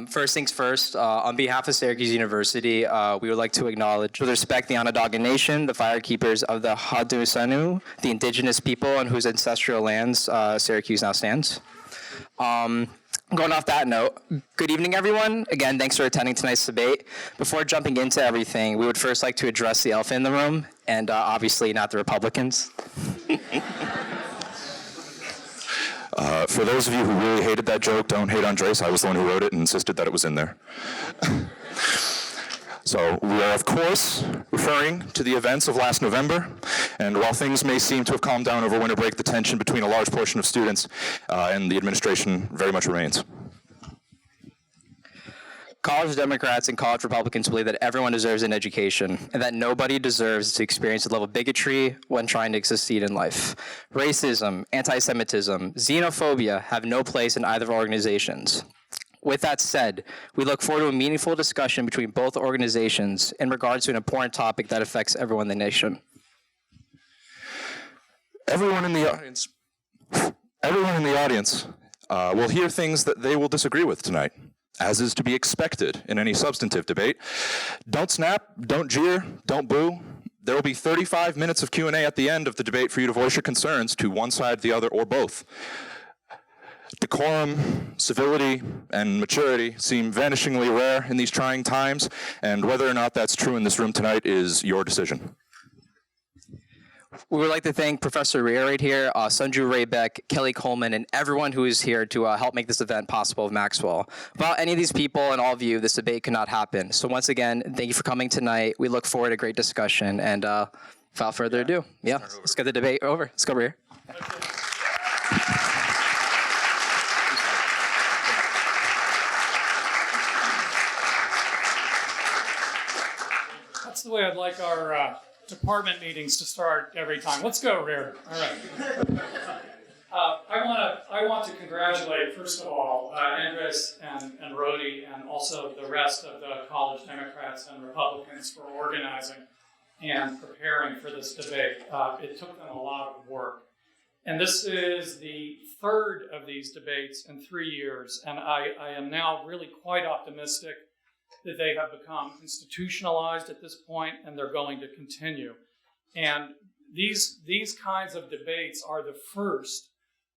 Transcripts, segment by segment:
First things first, on behalf of Syracuse University, we would like to acknowledge with respect the Onondaga Nation, the firekeepers of the Haudenosaunee, the indigenous people on whose ancestral lands Syracuse now stands. Going off that note, good evening, everyone. Again, thanks for attending tonight's debate. Before jumping into everything, we would first like to address the elephant in the room, and obviously not the Republicans. For those of you who really hated that joke, don't hate Andres. I was the one who wrote it and insisted that it was in there. So we are, of course, referring to the events of last November. And while things may seem to have calmed down over winter break, the tension between a large portion of students and the administration very much remains. College Democrats and college Republicans believe that everyone deserves an education and that nobody deserves to experience a level of bigotry when trying to succeed in life. Racism, anti-Semitism, xenophobia have no place in either organizations. With that said, we look forward to a meaningful discussion between both organizations in regards to an important topic that affects everyone in the nation. Everyone in the audience will hear things that they will disagree with tonight, as is to be expected in any substantive debate. Don't snap, don't jeer, don't boo. There will be 35 minutes of Q&A at the end of the debate for you to voice your concerns to one side, the other, or both. Decorum, civility, and maturity seem vanishingly rare in these trying times, and whether or not that's true in this room tonight is your decision. We would like to thank Professor Ray right here, Sunju Raybeck, Kelly Coleman, and everyone who is here to help make this event possible of Maxwell. Without any of these people and all of you, this debate could not happen. So once again, thank you for coming tonight. We look forward to a great discussion. And without further ado, let's get the debate over. Let's go over here. That's the way I'd like our department meetings to start every time. Let's go, Rear. All right. I want to congratulate, first of all, Andres and Rhodey, and also the rest of the college Democrats and Republicans for organizing and preparing for this debate. It took them a lot of work. And this is the third of these debates in 3 years, and I am now really quite optimistic that they have become institutionalized at this point, and they're going to continue. And these kinds of debates are the first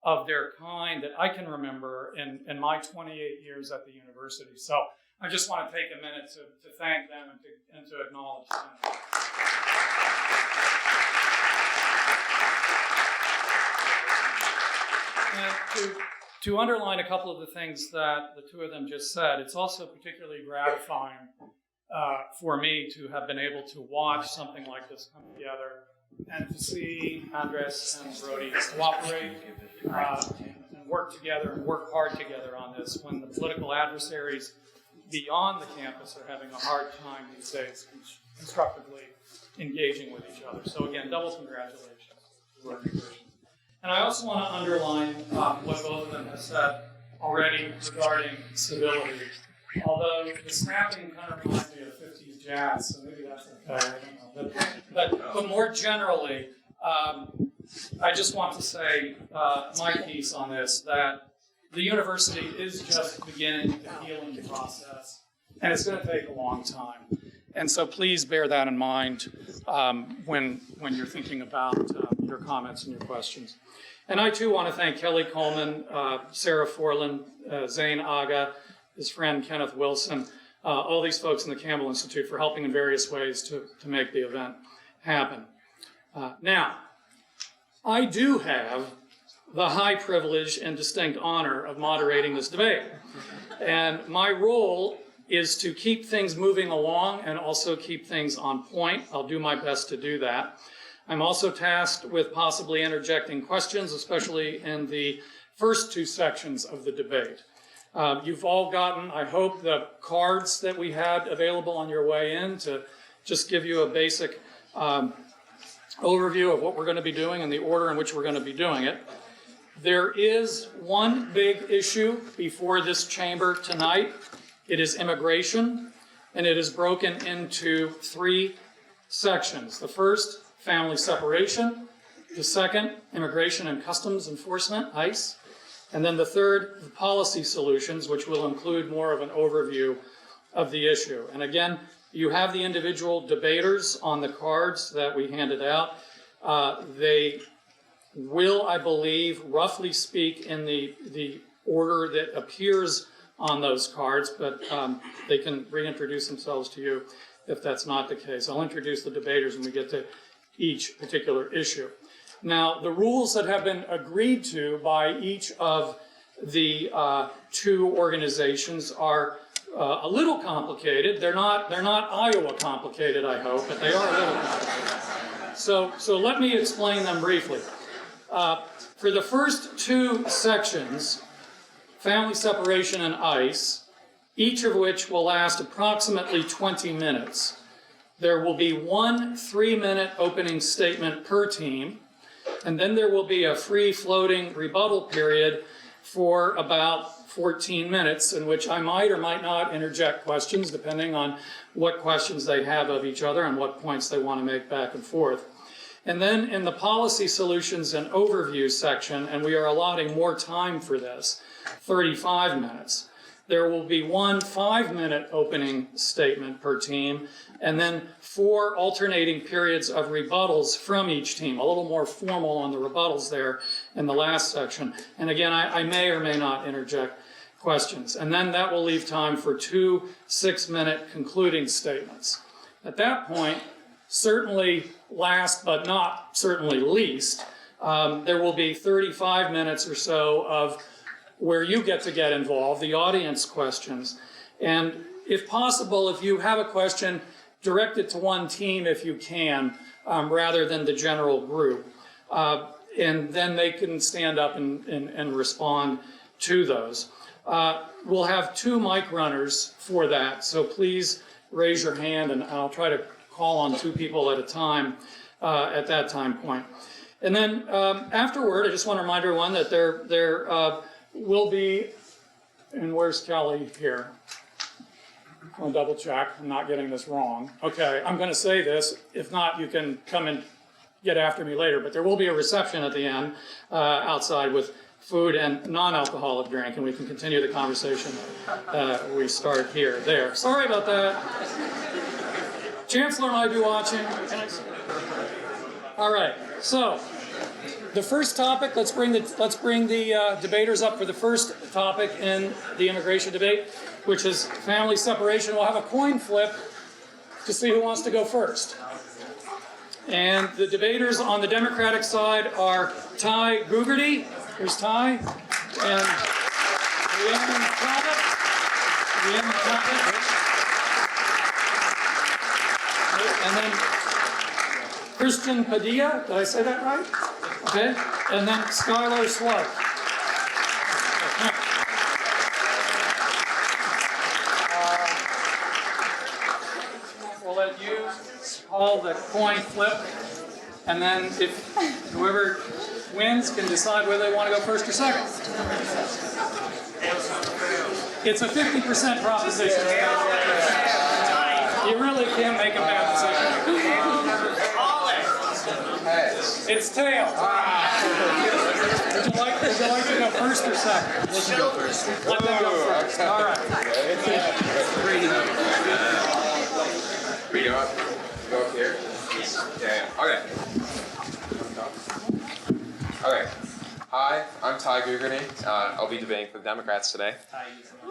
of their kind that I can remember in my 28 years at the university. So I just want to take a minute to thank them and to acknowledge them. And to underline a couple of the things that the two of them just said, it's also particularly gratifying for me to have been able to watch something like this come together and to see Andres and Brody cooperate and work together and work hard together on this when the political adversaries beyond the campus are having a hard time these days constructively engaging with each other. So again, double congratulations. And I also want to underline what both of them have said already regarding civility. Although the snapping kind of reminds me of 50s jazz, so maybe that's okay, I don't know. But more generally, I just want to say my piece on this, that the university is just beginning the healing process, and it's going to take a long time. And so please bear that in mind when you're thinking about your comments and your questions. And I too want to thank Kelly Coleman, Sarah Forlan, Zane Aga, his friend Kenneth Wilson, all these folks in the Campbell Institute for helping in various ways to make the event happen. Now, I do have the high privilege and distinct honor of moderating this debate. And my role is to keep things moving along and also keep things on point. I'll do my best to do that. I'm also tasked with possibly interjecting questions, especially in the first two sections of the debate. You've all gotten, I hope, the cards that we had available on your way in to just give you a basic overview of what we're going to be doing and the order in which we're going to be doing it. There is one big issue before this chamber tonight. It is immigration, and it is broken into three sections. The first, family separation. The second, immigration and customs enforcement, ICE. And then the third, the policy solutions, which will include more of an overview of the issue. And again, you have the individual debaters on the cards that we handed out. They will, I believe, roughly speak in the order that appears on those cards, but they can reintroduce themselves to you if that's not the case. I'll introduce the debaters when we get to each particular issue. Now, the rules that have been agreed to by each of the two organizations are a little complicated. They're not Iowa complicated, I hope, but they are a little complicated. So let me explain them briefly. For the first two sections, family separation and ICE, each of which will last approximately 20 minutes, there will be one 3-minute opening statement per team, and then there will be a free-floating rebuttal period for about 14 minutes in which I might or might not interject questions depending on what questions they have of each other and what points they want to make back and forth. And then in the policy solutions and overview section, and we are allotting more time for this, 35 minutes, there will be one 5-minute opening statement per team, and then 4 alternating periods of rebuttals from each team, a little more formal on the rebuttals there in the last section. And again, I may or may not interject questions. And then that will leave time for 2 6-minute concluding statements. At that point, certainly last but not certainly least, there will be 35 minutes or so of where you get to get involved, the audience questions. And if possible, if you have a question, direct it to one team if you can, rather than the general group. And then they can stand up and respond to those. We'll have 2 mic runners for that, so please raise your hand and I'll try to call on 2 people at a time at that time point. And then afterward, I just want to remind everyone that there will be, and where's Kelly here? I'll double check, I'm not getting this wrong. Okay, I'm going to say this. If not, you can come and get after me later, but there will be a reception at the end outside with food and non-alcoholic drink, and we can continue the conversation we start here. There. Sorry about that. Chancellor might be watching. All right, so the first topic, let's bring the debaters up for the first topic in the immigration debate, which is family separation. We'll have a coin flip to see who wants to go first. And the debaters on the Democratic side are Ty Gugerty, here's Ty, and Rhiannon Cabot, and then Christian Padilla, did I say that right? Okay, and then Skylar Swart. We'll let you call the coin flip, and then if whoever wins can decide whether they want to go first or second. It's a 50% proposition. You really can't make a bad decision. It's tail. Would you like to go first or second? Let them go first. Let them go first. All right. We go up here. Yeah. Okay. Okay. Hi, I'm Ty Gugerty. I'll be debating for the Democrats today.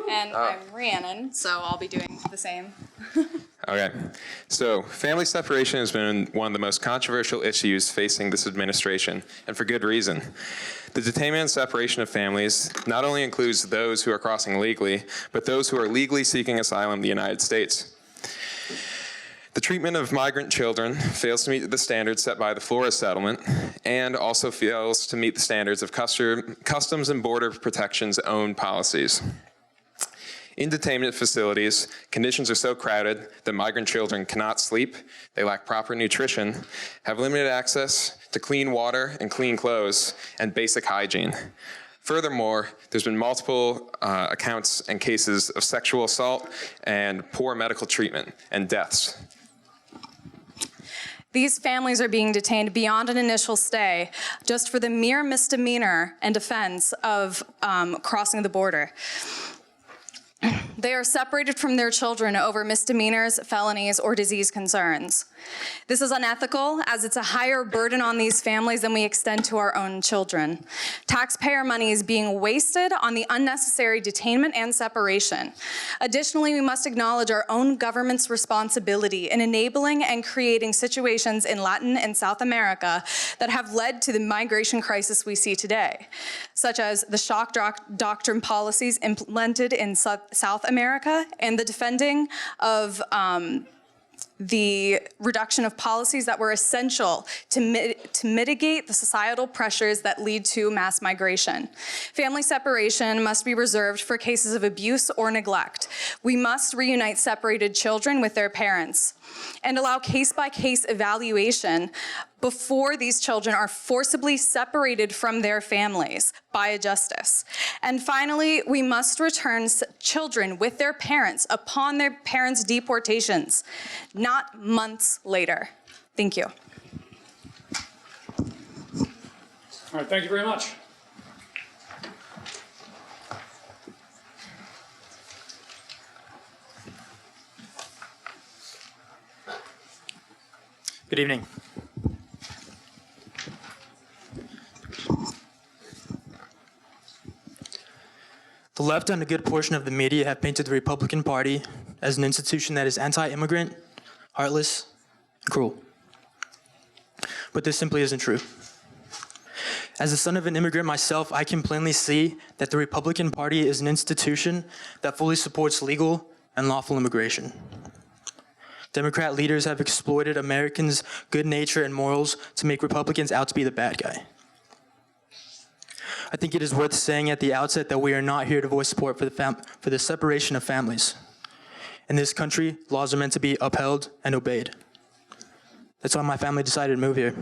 And I'm Rhiannon, so I'll be doing the same. Okay. So, family separation has been one of the most controversial issues facing this administration, and for good reason. The detainment and separation of families not only includes those who are crossing legally, but those who are legally seeking asylum in the United States. The treatment of migrant children fails to meet the standards set by the Flores settlement and also fails to meet the standards of Customs and Border Protection's own policies. In detainment facilities, conditions are so crowded that migrant children cannot sleep, they lack proper nutrition, have limited access to clean water and clean clothes, and basic hygiene. Furthermore, there's been multiple accounts and cases of sexual assault and poor medical treatment and deaths. These families are being detained beyond an initial stay just for the mere misdemeanor and offense of crossing the border. They are separated from their children over misdemeanors, felonies, or disease concerns. This is unethical, as it's a higher burden on these families than we extend to our own children. Taxpayer money is being wasted on the unnecessary detainment and separation. Additionally, we must acknowledge our own government's responsibility in enabling and creating situations in Latin and South America that have led to the migration crisis we see today, such as the shock doctrine policies implemented in South America and the defending of the reduction of policies that were essential to mitigate the societal pressures that lead to mass migration. Family separation must be reserved for cases of abuse or neglect. We must reunite separated children with their parents and allow case-by-case evaluation before these children are forcibly separated from their families by a justice. And finally, we must return children with their parents upon their parents' deportations, not months later. Thank you. All right, thank you very much. Good evening. The left and a good portion of the media have painted the Republican Party as an institution that is anti-immigrant, heartless, and cruel. But this simply isn't true. As the son of an immigrant myself, I can plainly see that the Republican Party is an institution that fully supports legal and lawful immigration. Democrat leaders have exploited Americans' good nature and morals to make Republicans out to be the bad guy. I think it is worth saying at the outset that we are not here to voice support for the separation of families. In this country, laws are meant to be upheld and obeyed. That's why my family decided to move here.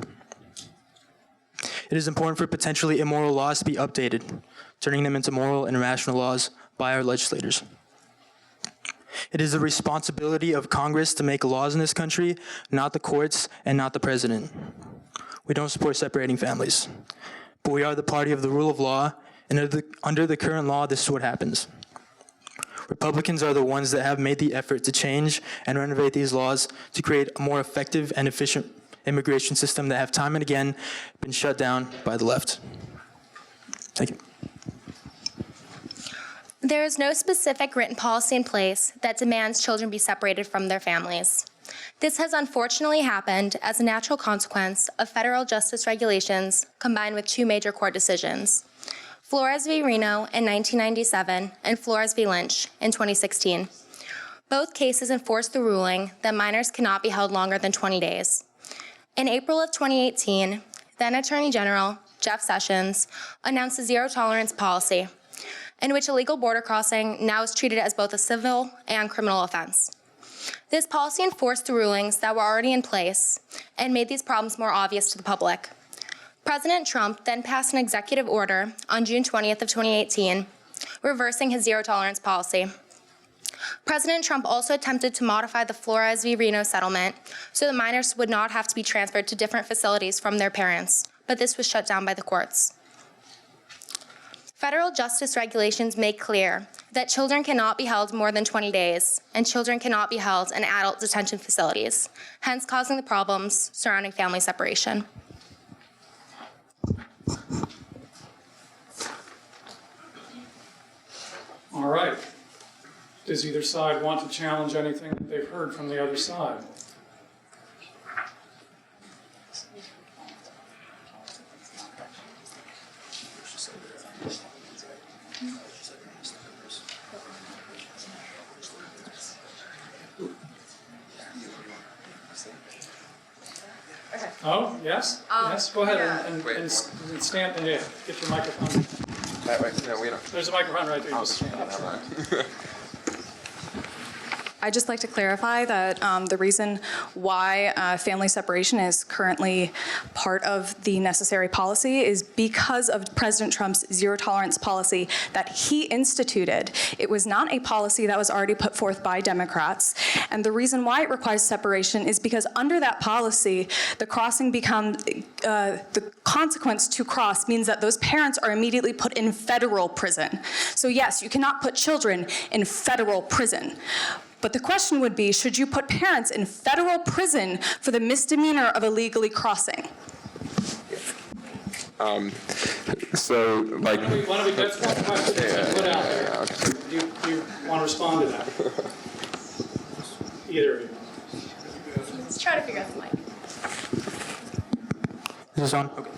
It is important for potentially immoral laws to be updated, turning them into moral and rational laws by our legislators. It is the responsibility of Congress to make laws in this country, not the courts and not the president. We don't support separating families, but we are the party of the rule of law, and under the current law, this is what happens. Republicans are the ones that have made the effort to change and renovate these laws to create a more effective and efficient immigration system that have time and again been shut down by the left. Thank you. There is no specific written policy in place that demands children be separated from their families. This has unfortunately happened as a natural consequence of federal justice regulations combined with two major court decisions, Flores v. Reno in 1997 and Flores v. Lynch in 2016. Both cases enforced the ruling that minors cannot be held longer than 20 days. In April of 2018, then Attorney General Jeff Sessions announced a zero-tolerance policy in which illegal border crossing now is treated as both a civil and criminal offense. This policy enforced the rulings that were already in place and made these problems more obvious to the public. President Trump then passed an executive order on June 20th of 2018, reversing his zero-tolerance policy. President Trump also attempted to modify the Flores v. Reno settlement so that minors would not have to be transferred to different facilities from their parents, but this was shut down by the courts. Federal justice regulations make clear that children cannot be held more than 20 days, and children cannot be held in adult detention facilities, hence causing the problems surrounding family separation. All right. Does either side want to challenge anything that they've heard from the other side? Oh, yes? Yes, go ahead and stand and get your microphone. Wait, no, we don't. There's a microphone right there. You just stand. I'd just like to clarify that the reason why family separation is currently part of the necessary policy is because of President Trump's zero tolerance policy that he instituted. It was not a policy that was already put forth by Democrats. And the reason why it requires separation is because under that policy, the crossing becomes, the consequence to cross means that those parents are immediately put in federal prison. So yes, you cannot put children in federal prison. But the question would be, should you put parents in federal prison for the misdemeanor of illegally crossing? So, like... Why don't we that's one question that's put out there. Do you want to respond to that? Either of you. Let's try to figure out the mic. Is this on? Okay.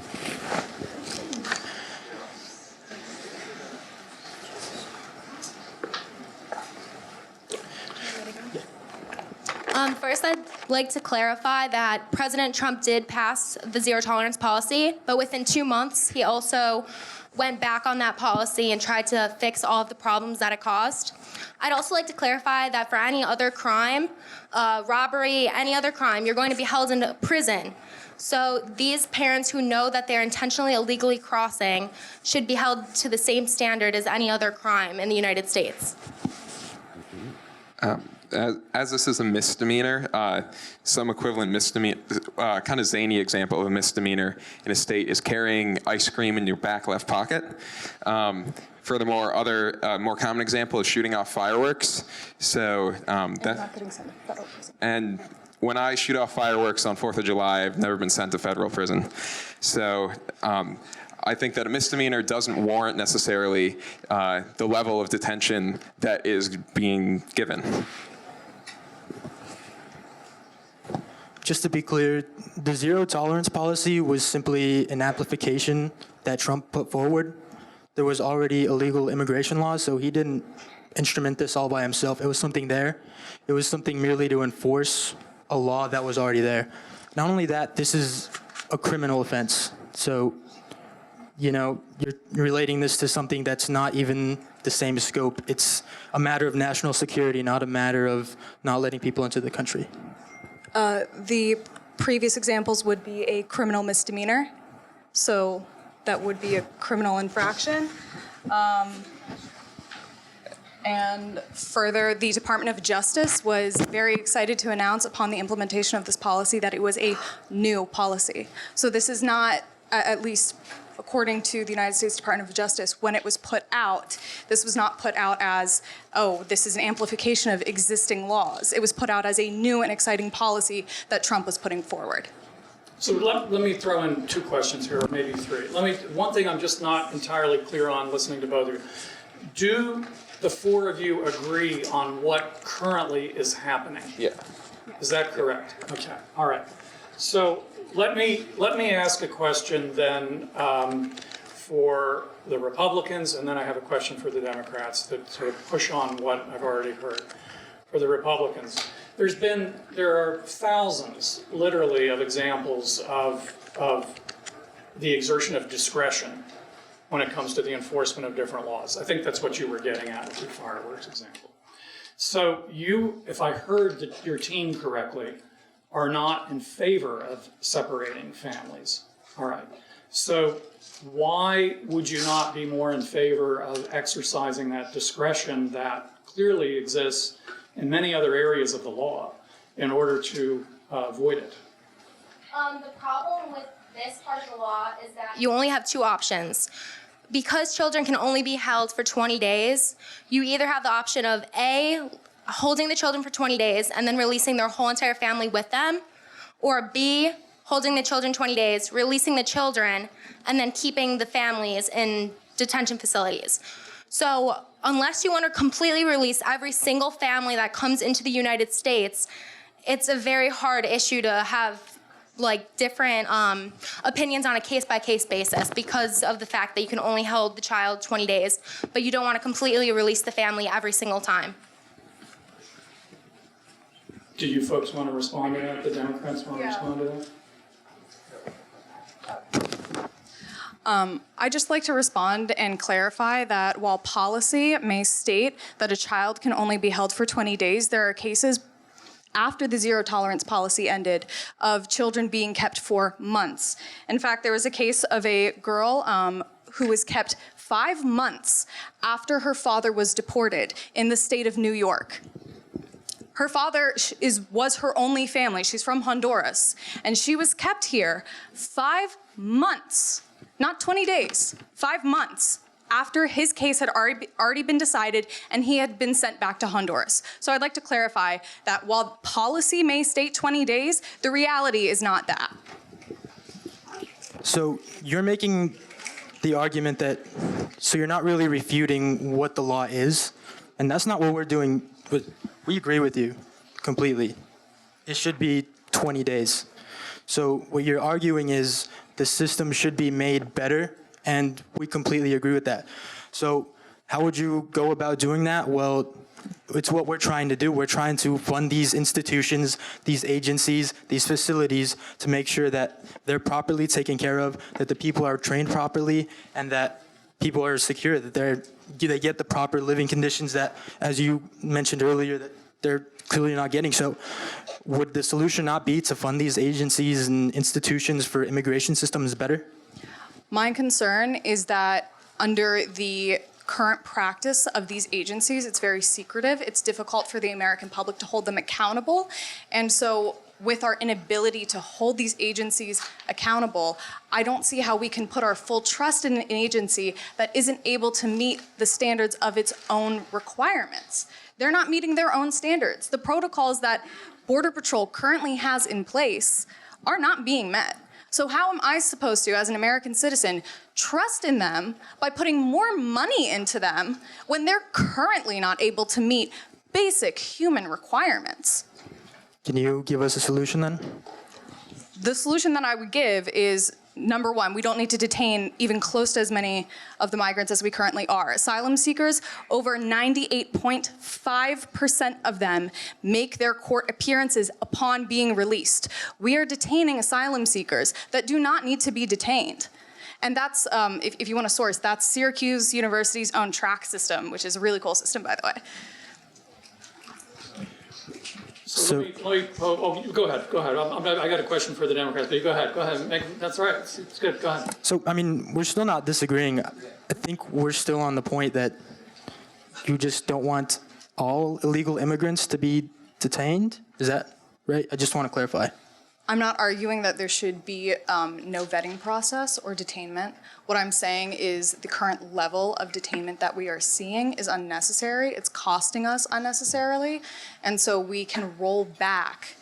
First, I'd like to clarify that President Trump did pass the zero tolerance policy, but within 2 months, he also went back on that policy and tried to fix all of the problems that it caused. I'd also like to clarify that for any other crime, robbery, any other crime, you're going to be held in prison. So these parents who know that they're intentionally illegally crossing should be held to the same standard as any other crime in the United States. As this is a misdemeanor, some equivalent misdemeanor, kind of zany example of a misdemeanor in a state is carrying ice cream in your back left pocket. Furthermore, other more common example is shooting off fireworks. So and when I shoot off fireworks on 4th of July, I've never been sent to federal prison. So I think that a misdemeanor doesn't warrant necessarily the level of detention that is being given. Just to be clear, the zero tolerance policy was simply an amplification that Trump put forward. There was already illegal immigration laws, so he didn't instrument this all by himself. It was something there. It was something merely to enforce a law that was already there. Not only that, this is a criminal offense. So, you know, you're relating this to something that's not even the same scope. It's a matter of national security, not a matter of not letting people into the country. The previous examples would be a criminal misdemeanor, so that would be a criminal infraction. And further, the Department of Justice was very excited to announce upon the implementation of this policy that it was a new policy. So this is not, at least according to the United States Department of Justice, when it was put out, this was not put out as, oh, this is an amplification of existing laws. It was put out as a new and exciting policy that Trump was putting forward. So let me throw in 2 questions here, or maybe 3. One thing I'm just not entirely clear on listening to both of you. Do the 4 of you agree on what currently is happening? Yeah. Is that correct? Okay, all right. So let me ask a question then for the Republicans, and then I have a question for the Democrats that sort of push on what I've already heard. For the Republicans, there are thousands, literally, of examples of the exertion of discretion when it comes to the enforcement of different laws. I think that's what you were getting at with your fireworks example. So you, if I heard your team correctly, are not in favor of separating families. All right. So why would you not be more in favor of exercising that discretion that clearly exists in many other areas of the law in order to avoid it? The problem with this part of the law is that you only have 2 options. Because children can only be held for 20 days, you either have the option of A, holding the children for 20 days and then releasing their whole entire family with them, or B, holding the children 20 days, releasing the children, and then keeping the families in detention facilities. So unless you want to completely release every single family that comes into the United States, it's a very hard issue to have like different opinions on a case-by-case basis because of the fact that you can only hold the child 20 days, but you don't want to completely release the family every single time. Do you folks want to respond to that? The Democrats want to respond to that? I'd just like to respond and clarify that while policy may state that a child can only be held for 20 days, there are cases after the zero tolerance policy ended of children being kept for months. In fact, there was a case of a girl who was kept 5 months after her father was deported in the state of New York. Her father was her only family. She's from Honduras. And she was kept here 5 months, not 20 days, 5 months after his case had already been decided and he had been sent back to Honduras. So I'd like to clarify that while policy may state 20 days, the reality is not that. So you're making the argument that, so you're not really refuting what the law is, and that's not what we're doing. We agree with you completely. It should be 20 days. So what you're arguing is the system should be made better, and we completely agree with that. So how would you go about doing that? Well, it's what we're trying to do. We're trying to fund these institutions, these agencies, these facilities to make sure that they're properly taken care of, that the people are trained properly, and that people are secure, that they get the proper living conditions that, as you mentioned earlier, that they're clearly not getting. So would the solution not be to fund these agencies and institutions for immigration systems better? My concern is that under the current practice of these agencies, it's very secretive. It's difficult for the American public to hold them accountable. And so with our inability to hold these agencies accountable, I don't see how we can put our full trust in an agency that isn't able to meet the standards of its own requirements. They're not meeting their own standards. The protocols that Border Patrol currently has in place are not being met. So how am I supposed to, as an American citizen, trust in them by putting more money into them when they're currently not able to meet basic human requirements? Can you give us a solution then? The solution that I would give is, number one, we don't need to detain even close to as many of the migrants as we currently are. Asylum seekers, over 98.5% of them make their court appearances upon being released. We are detaining asylum seekers that do not need to be detained. And that's, if you want to source, that's Syracuse University's own track system, which is a really cool system, by the way. So let me go ahead. I got a question for the Democrats, but you go ahead. That's all right. It's good. Go ahead. So, I mean, we're still not disagreeing. I think we're still on the point that you just don't want all illegal immigrants to be detained. Is that right? I just want to clarify. I'm not arguing that there should be no vetting process or detainment. What I'm saying is the current level of detainment that we are seeing is unnecessary. It's costing us unnecessarily. And so we can roll back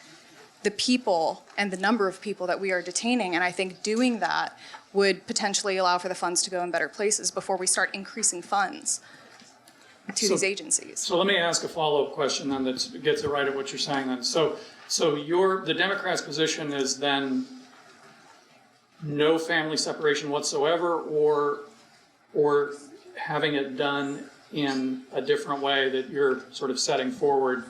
the people and the number of people that we are detaining. And I think doing that would potentially allow for the funds to go in better places before we start increasing funds to these agencies. So let me ask a follow-up question then that gets it right at what you're saying then. So the Democrats' position is then no family separation whatsoever, or having it done in a different way that you're sort of setting forward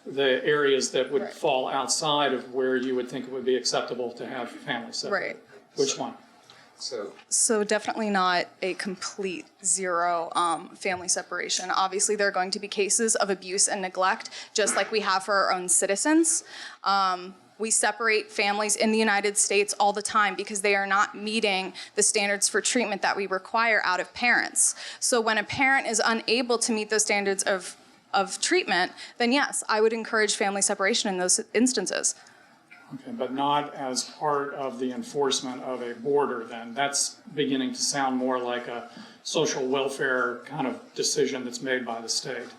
the areas that would fall outside of where you would think it would be acceptable to have family separate. Right. Which one? So definitely not a complete zero family separation. Obviously, there are going to be cases of abuse and neglect, just like we have for our own citizens. We separate families in the United States all the time because they are not meeting the standards for treatment that we require out of parents. So when a parent is unable to meet those standards of treatment, then yes, I would encourage family separation in those instances. Okay, but not as part of the enforcement of a border then. That's beginning to sound more like a social welfare kind of decision that's made by the state.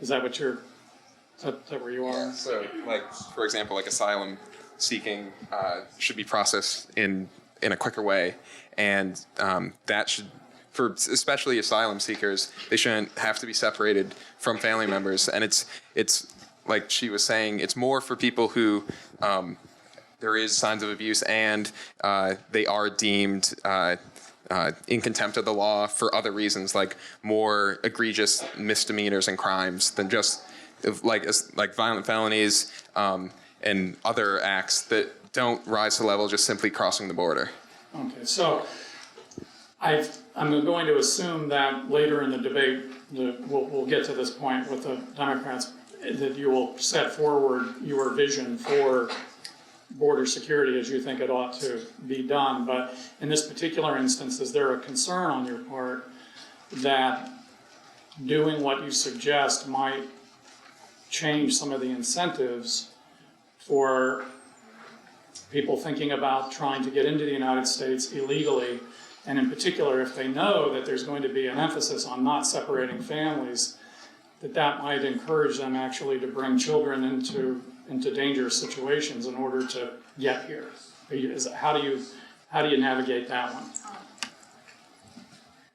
Is that what you're, is that where you are? So, like, for example, like asylum seeking should be processed in a quicker way. And that should, for especially asylum seekers, they shouldn't have to be separated from family members. And it's like she was saying, it's more for people who there is signs of abuse and they are deemed in contempt of the law for other reasons, like more egregious misdemeanors and crimes than just like violent felonies and other acts that don't rise to the level of just simply crossing the border. Okay, so I'm going to assume that later in the debate, we'll get to this point with the Democrats, that you will set forward your vision for border security as you think it ought to be done. But in this particular instance, is there a concern on your part that doing what you suggest might change some of the incentives for people thinking about trying to get into the United States illegally? And in particular, if they know that there's going to be an emphasis on not separating families, that might encourage them actually to bring children into dangerous situations in order to get here. How do you navigate that one?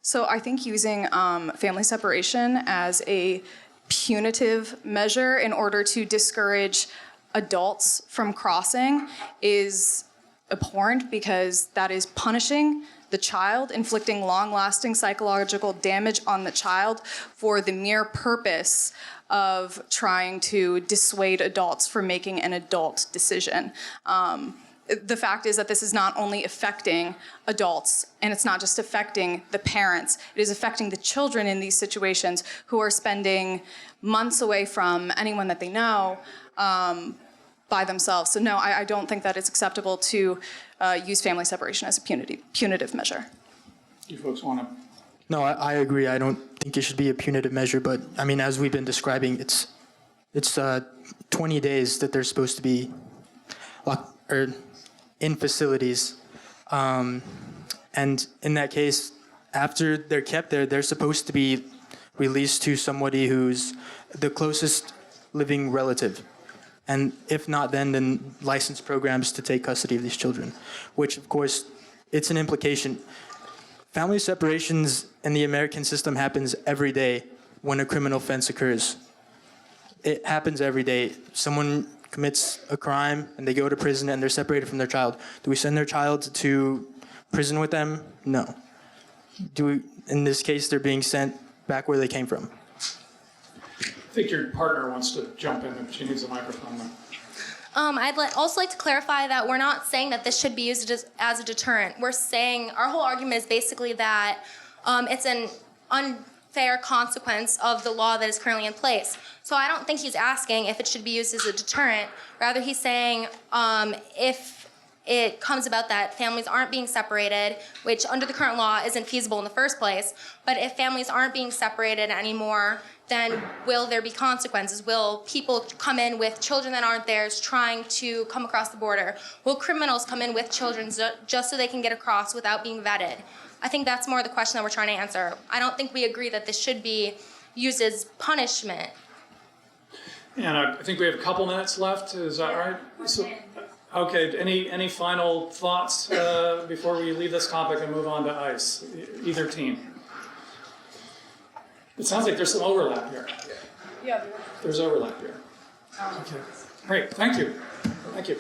So I think using family separation as a punitive measure in order to discourage adults from crossing is abhorrent, because that is punishing the child, inflicting long-lasting psychological damage on the child for the mere purpose of trying to dissuade adults from making an adult decision. The fact is that this is not only affecting adults, and it's not just affecting the parents, it is affecting the children in these situations who are spending months away from anyone that they know by themselves. So no, I don't think that it's acceptable to use family separation as a punitive measure. You folks want to? No, I agree. I don't think it should be a punitive measure, but I mean, as we've been describing, it's 20 days that they're supposed to be locked or in facilities, and in that case, after they're kept there, they're supposed to be released to somebody who's the closest living relative. And if not, then licensed programs to take custody of these children, which, of course, it's an implication. Family separations in the American system happens every day when a criminal offense occurs. It happens every day. Someone commits a crime and they go to prison and they're separated from their child. Do we send their child to prison with them? No. In this case, they're being sent back where they came from. I think your partner wants to jump in if she needs a microphone. I'd also like to clarify that we're not saying that this should be used as a deterrent. We're saying our whole argument is basically that it's an unfair consequence of the law that is currently in place. So I don't think he's asking if it should be used as a deterrent. Rather, he's saying if it comes about that families aren't being separated, which under the current law isn't feasible in the first place, but if families aren't being separated anymore, then will there be consequences? Will people come in with children that aren't theirs trying to come across the border? Will criminals come in with children just so they can get across without being vetted? I think that's more the question that we're trying to answer. I don't think we agree that this should be used as punishment. And I think we have a couple minutes left. Is that right? So, okay. Any final thoughts before we leave this topic and move on to ICE? Either team. It sounds like there's some overlap here. Yeah. There's overlap here. Okay. Great. Thank you. Thank you.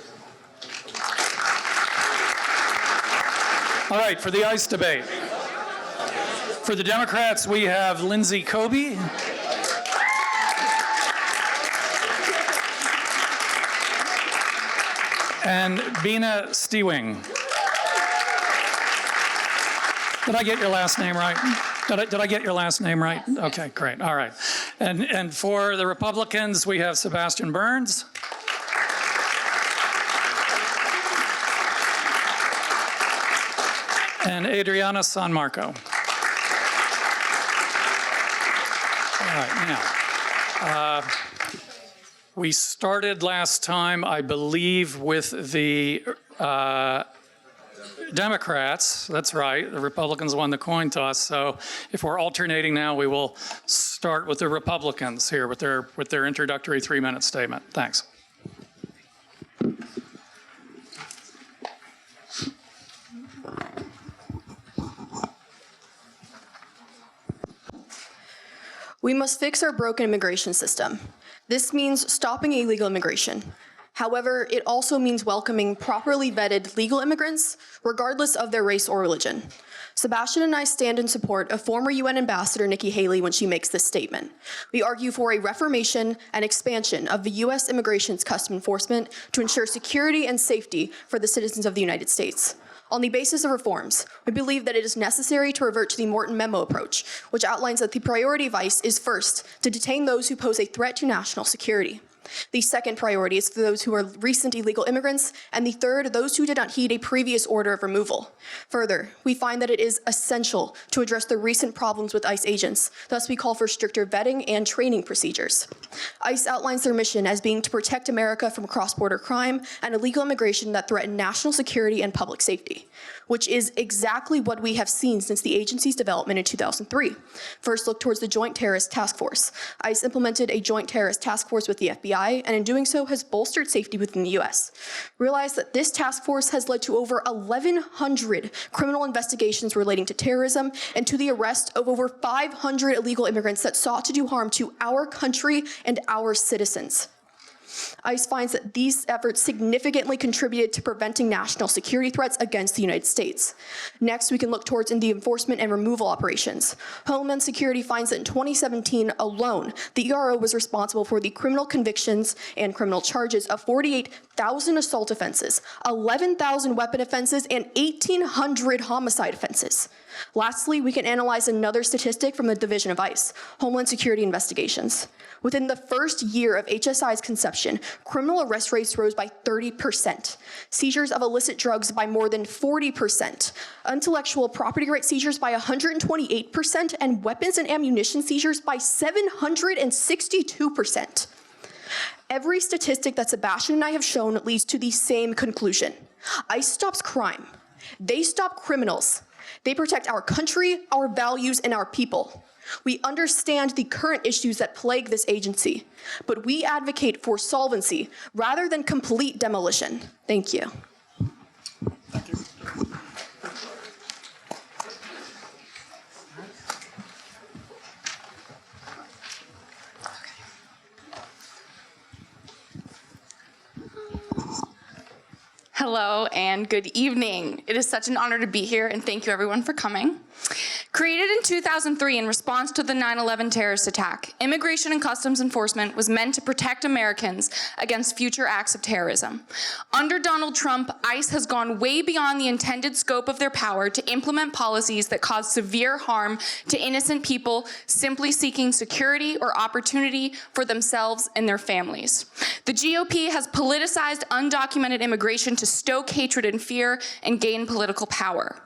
All right, for the ICE debate. For the Democrats, we have Lindsay Kobe. And Bina Stewing. Did I get your last name right? Did I get your last name right? Okay, great. All right. And for the Republicans, we have Sebastian Burns. And Adriana San Marco. All right, now, we started last time, I believe, with the Democrats. That's right. The Republicans won the coin toss. So if we're alternating now, we will start with the Republicans here with their introductory 3-minute statement. Thanks. We must fix our broken immigration system. This means stopping illegal immigration. However, it also means welcoming properly vetted legal immigrants, regardless of their race or religion. Sebastian and I stand in support of former UN Ambassador Nikki Haley when she makes this statement. We argue for a reformation and expansion of the U.S. Immigration's custom enforcement to ensure security and safety for the citizens of the United States. On the basis of reforms, we believe that it is necessary to revert to the Morton Memo approach, which outlines that the priority of ICE is first, to detain those who pose a threat to national security. The second priority is for those who are recent illegal immigrants, and the third, those who did not heed a previous order of removal. Further, we find that it is essential to address the recent problems with ICE agents. Thus, we call for stricter vetting and training procedures. ICE outlines their mission as being to protect America from cross-border crime and illegal immigration that threaten national security and public safety, which is exactly what we have seen since the agency's development in 2003. First, look towards the Joint Terrorist Task Force. ICE implemented a Joint Terrorist Task Force with the FBI, and in doing so has bolstered safety within the US. Realize that this task force has led to over 1,100 criminal investigations relating to terrorism and to the arrest of over 500 illegal immigrants that sought to do harm to our country and our citizens. ICE finds that these efforts significantly contributed to preventing national security threats against the United States. Next, we can look towards in the enforcement and removal operations. Homeland Security finds that in 2017 alone, the ERO was responsible for the criminal convictions and criminal charges of 48,000 assault offenses, 11,000 weapon offenses, and 1,800 homicide offenses. Lastly, we can analyze another statistic from the Division of ICE, Homeland Security Investigations. Within the first year of HSI's conception, criminal arrest rates rose by 30%, seizures of illicit drugs by more than 40%, intellectual property right seizures by 128%, and weapons and ammunition seizures by 762%. Every statistic that Sebastian and I have shown leads to the same conclusion. ICE stops crime. They stop criminals. They protect our country, our values, and our people. We understand the current issues that plague this agency, but we advocate for solvency rather than complete demolition. Thank you. Thank you. Hello and good evening. It is such an honor to be here, and thank you everyone for coming. Created in 2003 in response to the 9/11 terrorist attack, Immigration and Customs Enforcement was meant to protect Americans against future acts of terrorism. Under Donald Trump, ICE has gone way beyond the intended scope of their power to implement policies that cause severe harm to innocent people simply seeking security or opportunity for themselves and their families. The GOP has politicized undocumented immigration to stoke hatred and fear and gain political power.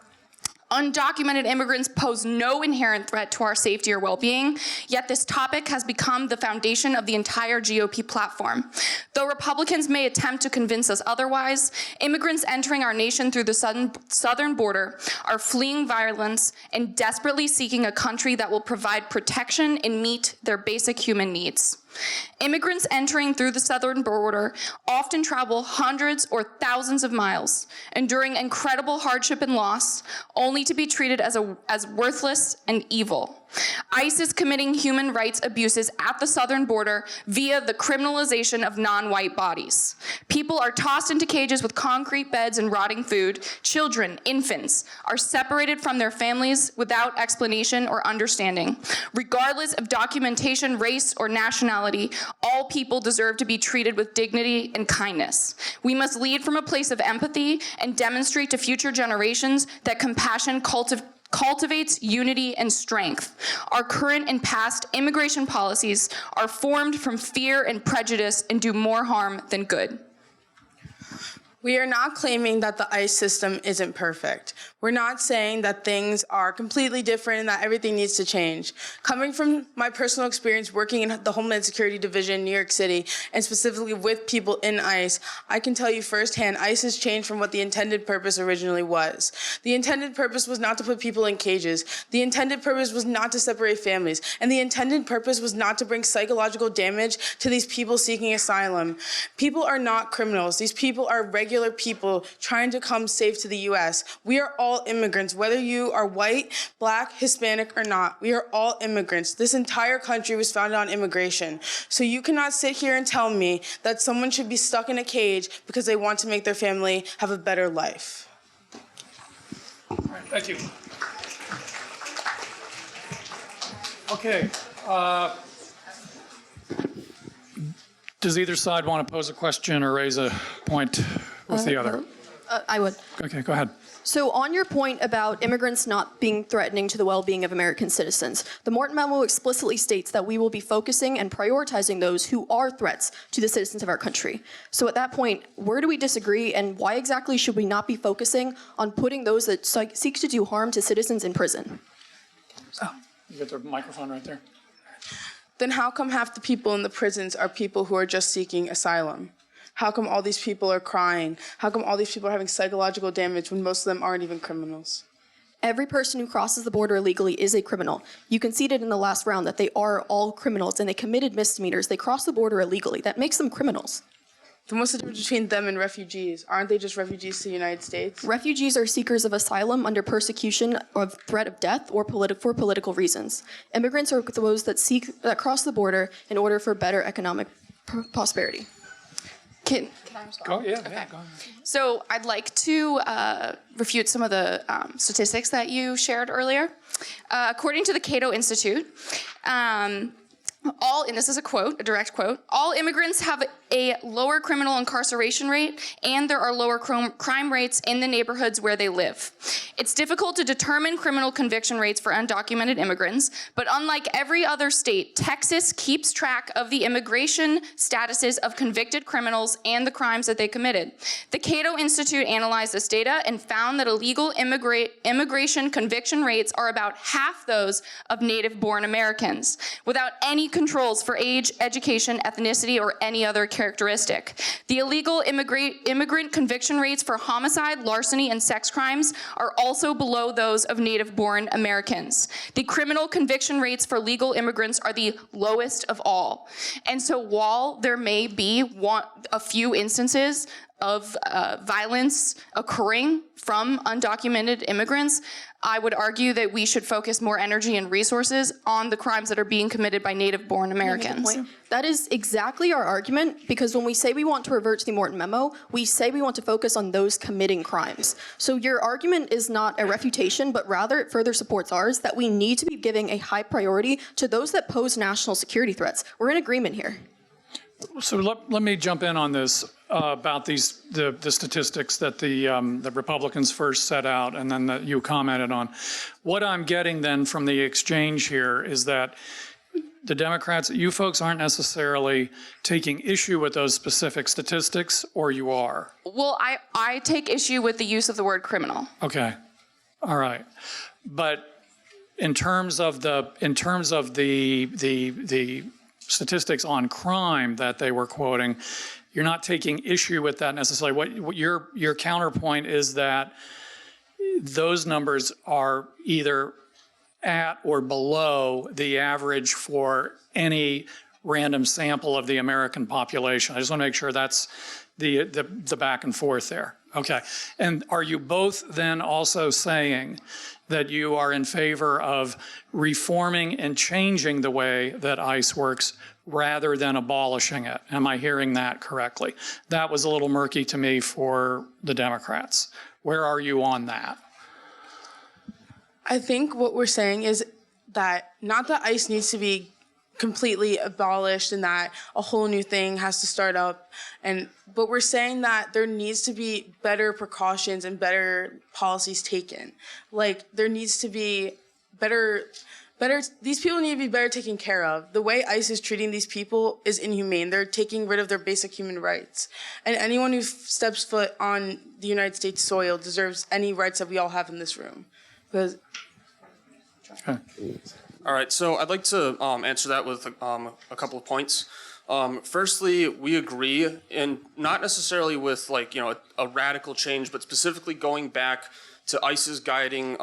Undocumented immigrants pose no inherent threat to our safety or well-being, yet this topic has become the foundation of the entire GOP platform. Though Republicans may attempt to convince us otherwise, immigrants entering our nation through the southern border are fleeing violence and desperately seeking a country that will provide protection and meet their basic human needs. Immigrants entering through the southern border often travel hundreds or thousands of miles, enduring incredible hardship and loss, only to be treated as worthless and evil. ICE is committing human rights abuses at the southern border via the criminalization of non-white bodies. People are tossed into cages with concrete beds and rotting food. Children, infants, are separated from their families without explanation or understanding. Regardless of documentation, race, or nationality, all people deserve to be treated with dignity and kindness. We must lead from a place of empathy and demonstrate to future generations that compassion cultivates unity and strength. Our current and past immigration policies are formed from fear and prejudice and do more harm than good. We are not claiming that the ICE system isn't perfect. We're not saying that things are completely different and that everything needs to change. Coming from my personal experience working in the Homeland Security Division in New York City, and specifically with people in ICE, I can tell you firsthand, ICE has changed from what the intended purpose originally was. The intended purpose was not to put people in cages. The intended purpose was not to separate families. And the intended purpose was not to bring psychological damage to these people seeking asylum. People are not criminals. These people are regular people trying to come safe to the US. We are all immigrants, whether you are white, black, Hispanic, or not. We are all immigrants. This entire country was founded on immigration. So you cannot sit here and tell me that someone should be stuck in a cage because they want to make their family have a better life. All right, thank you. Okay. Does either side want to pose a question or raise a point with the other? I would. Okay, go ahead. So on your point about immigrants not being threatening to the well-being of American citizens, the Morton Memo explicitly states that we will be focusing and prioritizing those who are threats to the citizens of our country. So at that point, where do we disagree, and why exactly should we not be focusing on putting those that seek to do harm to citizens in prison? You get the microphone right there. Then how come half the people in the prisons are people who are just seeking asylum? How come all these people are crying? How come all these people are having psychological damage when most of them aren't even criminals? Every person who crosses the border illegally is a criminal. You conceded in the last round that they are all criminals and they committed misdemeanors. They crossed the border illegally. That makes them criminals. Then what's the difference between them and refugees? Aren't they just refugees to the United States? Refugees are seekers of asylum under persecution of threat of death or for political reasons. Immigrants are those that cross the border in order for better economic prosperity. Can I respond? Go, yeah, okay. Go ahead. So I'd like to refute some of the statistics that you shared earlier. According to the Cato Institute, and this is a quote, a direct quote, all immigrants have a lower criminal incarceration rate, and there are lower crime rates in the neighborhoods where they live. It's difficult to determine criminal conviction rates for undocumented immigrants, but unlike every other state, Texas keeps track of the immigration statuses of convicted criminals and the crimes that they committed. The Cato Institute analyzed this data and found that illegal immigration conviction rates are about half those of native-born Americans, without any controls for age, education, ethnicity, or any other characteristic. The illegal immigrant conviction rates for homicide, larceny, and sex crimes are also below those of native-born Americans. The criminal conviction rates for legal immigrants are the lowest of all. And so while there may be a few instances of violence occurring from undocumented immigrants, I would argue that we should focus more energy and resources on the crimes that are being committed by native-born Americans. That is exactly our argument, because when we say we want to revert to the Morton Memo, we say we want to focus on those committing crimes. So your argument is not a refutation, but rather it further supports ours, that we need to be giving a high priority to those that pose national security threats. We're in agreement here. So let me jump in on this about the statistics that the Republicans first set out and then that you commented on. What I'm getting then from the exchange here is that the Democrats, you folks aren't necessarily taking issue with those specific statistics, or you are? Well, I take issue with the use of the word criminal. Okay, all right, but in terms of the statistics on crime that they were quoting, you're not taking issue with that necessarily. What your counterpoint is that those numbers are either at or below the average for any random sample of the American population. I just want to make sure that's the back and forth there. Okay, and are you both then also saying that you are in favor of reforming and changing the way that ICE works rather than abolishing it? Am I hearing that correctly? That was a little murky to me for the Democrats. Where are you on that? I think what we're saying is that not that ICE needs to be completely abolished and that a whole new thing has to start up, but we're saying that there needs to be better precautions and better policies taken. Like, there needs to be better, these people need to be better taken care of. The way ICE is treating these people is inhumane. They're taking rid of their basic human rights. And anyone who steps foot on the United States soil deserves any rights that we all have in this room. Because All right, so I'd like to answer that with a couple of points. Firstly, we agree, and not necessarily with a radical change, but specifically going back to ICE's guiding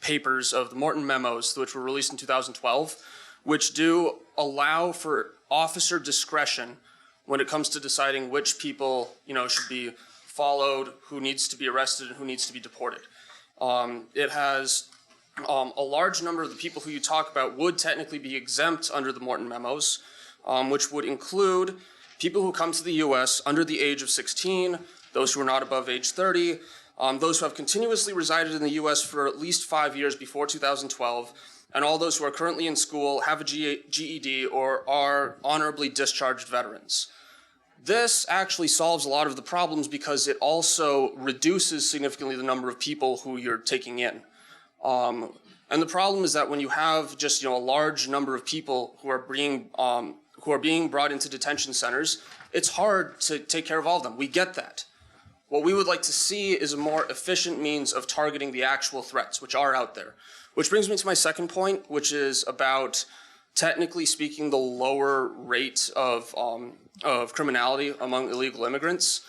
papers of the Morton Memos, which were released in 2012, which do allow for officer discretion when it comes to deciding which people should be followed, who needs to be arrested, and who needs to be deported. It has a large number of the people who you talk about would technically be exempt under the Morton Memos, which would include people who come to the U.S. under the age of 16, those who are not above age 30, those who have continuously resided in the U.S. for at least 5 years before 2012, and all those who are currently in school, have a GED, or are honorably discharged veterans. This actually solves a lot of the problems because it also reduces significantly the number of people who you're taking in. And the problem is that when you have just a large number of people who are being brought into detention centers, it's hard to take care of all of them. We get that. What we would like to see is a more efficient means of targeting the actual threats, which are out there. Which brings me to my second point, which is about, technically speaking, the lower rate of criminality among illegal immigrants.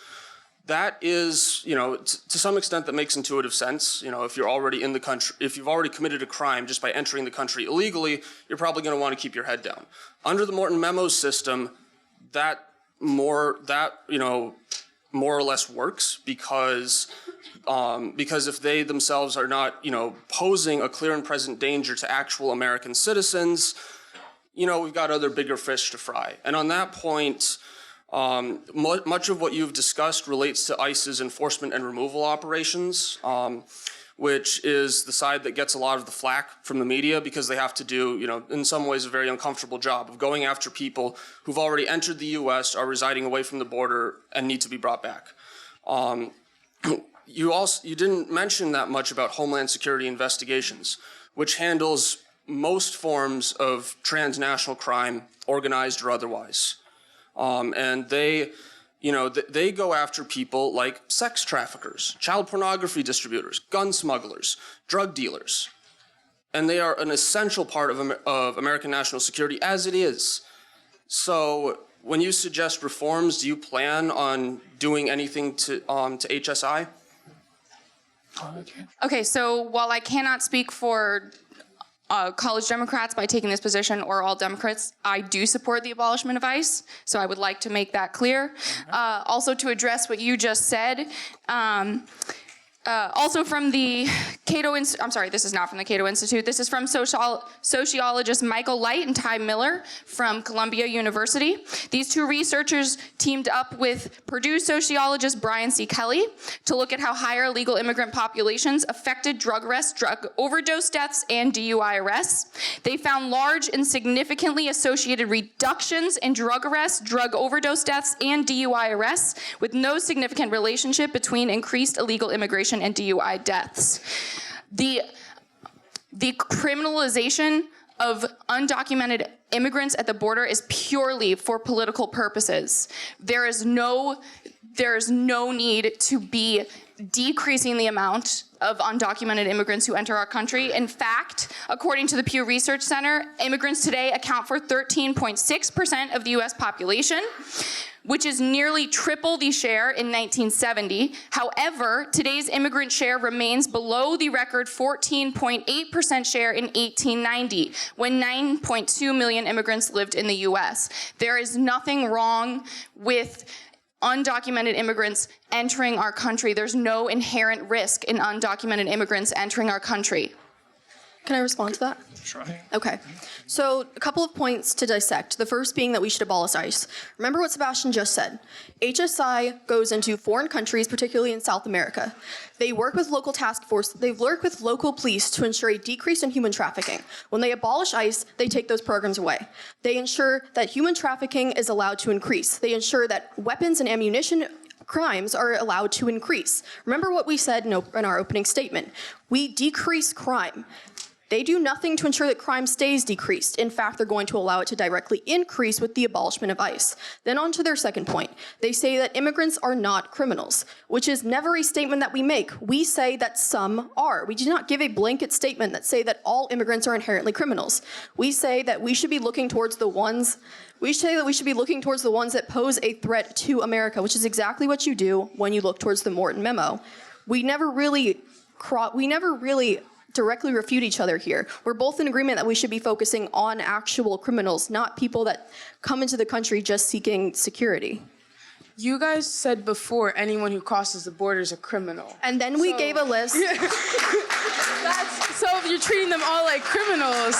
That is, to some extent, that makes intuitive sense. If you're already in the country, if you've already committed a crime just by entering the country illegally, you're probably going to want to keep your head down. Under the Morton Memos system, that more or less works because if they themselves are not, posing a clear and present danger to actual American citizens, we've got other bigger fish to fry. And on that point, much of what you've discussed relates to ICE's enforcement and removal operations, which is the side that gets a lot of the flack from the media because they have to do, in some ways, a very uncomfortable job of going after people who've already entered the U.S., are residing away from the border, and need to be brought back. You didn't mention that much about Homeland Security investigations, which handles most forms of transnational crime, organized or otherwise. And they go after people like sex traffickers, child pornography distributors, gun smugglers, drug dealers. And they are an essential part of American national security as it is. So when you suggest reforms, do you plan on doing anything to HSI? Okay, so while I cannot speak for college Democrats by taking this position, or all Democrats, I do support the abolishment of ICE, so I would like to make that clear. Also, to address what you just said, also from the Cato Institute, I'm sorry, this is not from the Cato Institute, this is from sociologist Michael Light and Ty Miller from Columbia University. These two researchers teamed up with Purdue sociologist Brian C. Kelly to look at how higher legal immigrant populations affected drug arrests, drug overdose deaths, and DUI arrests. They found large and significantly associated reductions in drug arrests, drug overdose deaths, and DUI arrests, with no significant relationship between increased illegal immigration and DUI deaths. The criminalization of undocumented immigrants at the border is purely for political purposes. There is no need to be decreasing the amount of undocumented immigrants who enter our country. In fact, according to the Pew Research Center, immigrants today account for 13.6% of the US population, which is nearly triple the share in 1970. However, today's immigrant share remains below the record 14.8% share in 1890, when 9.2 million immigrants lived in the US. There is nothing wrong with undocumented immigrants entering our country. There's no inherent risk in undocumented immigrants entering our country. Can I respond to that? Sure. Okay. So a couple of points to dissect. The first being that we should abolish ICE. Remember what Sebastian just said. HSI goes into foreign countries, particularly in South America. They work with local task force. They work with local police to ensure a decrease in human trafficking. When they abolish ICE, they take those programs away. They ensure that human trafficking is allowed to increase. They ensure that weapons and ammunition crimes are allowed to increase. Remember what we said in our opening statement. We decrease crime. They do nothing to ensure that crime stays decreased. In fact, they're going to allow it to directly increase with the abolishment of ICE. Then on to their second point. They say that immigrants are not criminals, which is never a statement that we make. We say that some are. We do not give a blanket statement that say that all immigrants are inherently criminals. We say that we should be looking towards the ones that pose a threat to America, which is exactly what you do when you look towards the Morton Memo. We never really directly refute each other here. We're both in agreement that we should be focusing on actual criminals, not people that come into the country just seeking security. You guys said before anyone who crosses the border is a criminal. And then we gave a list. So if you're treating them all like criminals,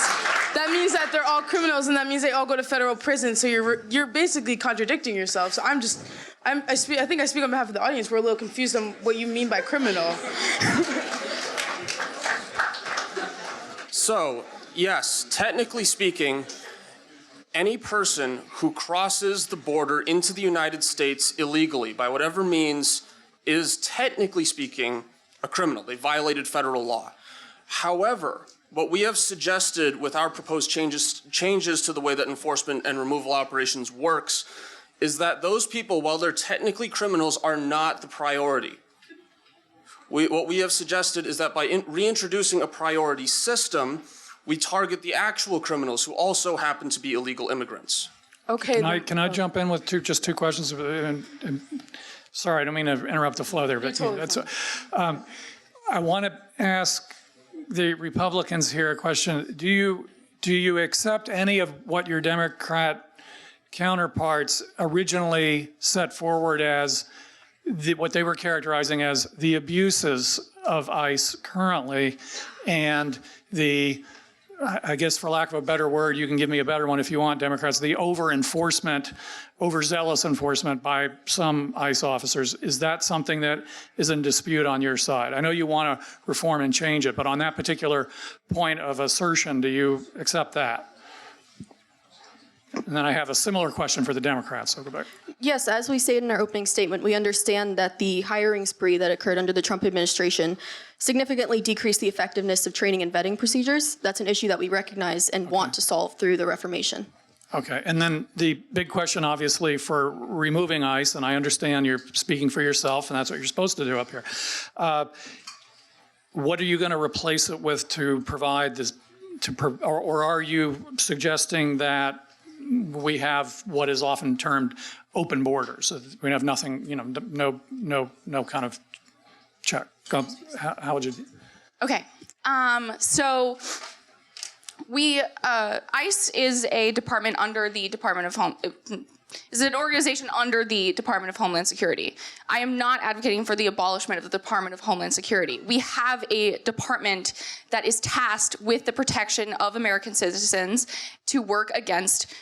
that means that they're all criminals, and that means they all go to federal prison. So you're basically contradicting yourself. So I think I speak on behalf of the audience. We're a little confused on what you mean by criminal. So, yes, technically speaking, any person who crosses the border into the United States illegally, by whatever means, is technically speaking a criminal. They violated federal law. However, what we have suggested with our proposed changes to the way that enforcement and removal operations works is that those people, while they're technically criminals, are not the priority. What we have suggested is that by reintroducing a priority system, we target the actual criminals who also happen to be illegal immigrants. Okay. Can I jump in with just two questions? Sorry, I don't mean to interrupt the flow there, but I want to ask the Republicans here a question. Do you accept any of what your Democrat counterparts originally set forward as what they were characterizing as the abuses of ICE currently, and the, I guess for lack of a better word, you can give me a better one if you want, Democrats, the over-enforcement, overzealous enforcement by some ICE officers? Is that something that is in dispute on your side? I know you want to reform and change it, but on that particular point of assertion, do you accept that? And then I have a similar question for the Democrats, so go back. Yes, as we stated in our opening statement, we understand that the hiring spree that occurred under the Trump administration significantly decreased the effectiveness of training and vetting procedures. That's an issue that we recognize and want to solve through the reformation. Okay, and then the big question, obviously, for removing ICE, and I understand you're speaking for yourself, and that's what you're supposed to do up here. What are you going to replace it with to provide this, or are you suggesting that we have what is often termed open borders? We have nothing, no kind of check. How would you? Okay, so ICE is a department under the Department of is an organization under the Department of Homeland Security. I am not advocating for the abolishment of the Department of Homeland Security. We have a department that is tasked with the protection of American citizens to work against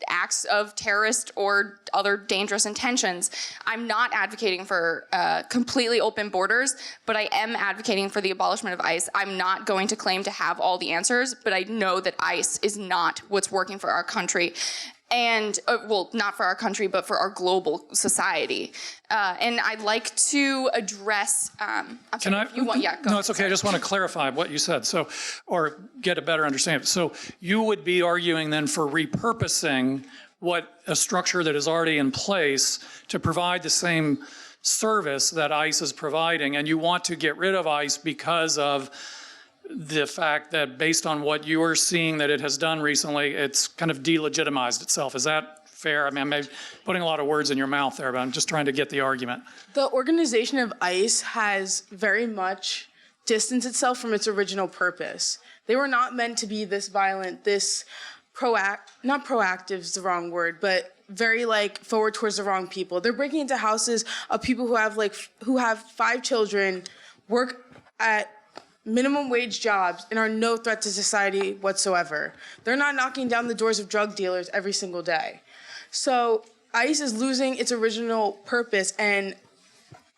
acts of terrorist or other dangerous intentions. I'm not advocating for completely open borders, but I am advocating for the abolishment of ICE. I'm not going to claim to have all the answers, but I know that ICE is not what's working for our country. And, well, not for our country, but for our global society. And I'd like to address, Can I? You want, yeah, go. No, it's okay. I just want to clarify what you said, so, or get a better understanding. So you would be arguing then for repurposing a structure that is already in place to provide the same service that ICE is providing, and you want to get rid of ICE because of the fact that based on what you are seeing that it has done recently, it's kind of delegitimized itself. Is that fair? I mean, I'm maybe putting a lot of words in your mouth there, but I'm just trying to get the argument. The organization of ICE has very much distanced itself from its original purpose. They were not meant to be this violent, this not proactive is the wrong word, but very forward towards the wrong people. They're breaking into houses of people who have 5 children, work at minimum wage jobs, and are no threat to society whatsoever. They're not knocking down the doors of drug dealers every single day. So ICE is losing its original purpose, and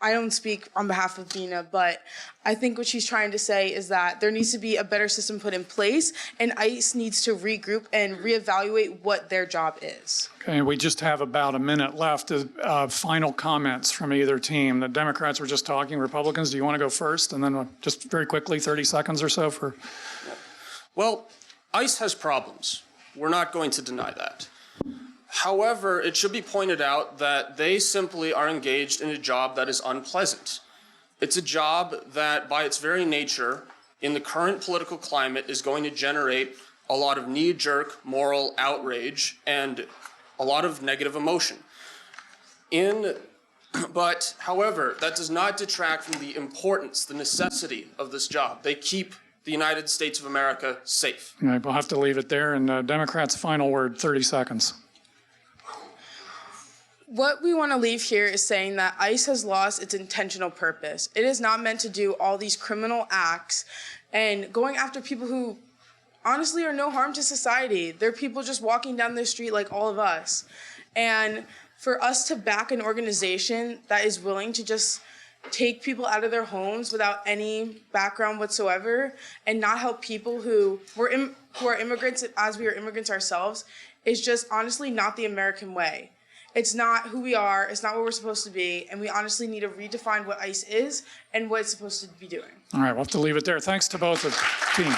I don't speak on behalf of Bina, but I think what she's trying to say is that there needs to be a better system put in place, and ICE needs to regroup and reevaluate what their job is. Okay, we just have about a minute left. Final comments from either team. The Democrats were just talking. Republicans, do you want to go first? And then just very quickly, 30 seconds or so for... Well, ICE has problems. We're not going to deny that. However, it should be pointed out that they simply are engaged in a job that is unpleasant. It's a job that, by its very nature, in the current political climate, is going to generate a lot of knee-jerk moral outrage and a lot of negative emotion. But, however, that does not detract from the importance, the necessity of this job. They keep the United States of America safe. All right, we'll have to leave it there. And Democrats' final word, 30 seconds. What we want to leave here is saying that ICE has lost its intentional purpose. It is not meant to do all these criminal acts and going after people who honestly are no harm to society. They're people just walking down the street like all of us. And for us to back an organization that is willing to just take people out of their homes without any background whatsoever and not help people who are immigrants as we are immigrants ourselves is just honestly not the American way. It's not who we are, it's not what we're supposed to be, and we honestly need to redefine what ICE is and what it's supposed to be doing. All right, we'll have to leave it there. Thanks to both of teams.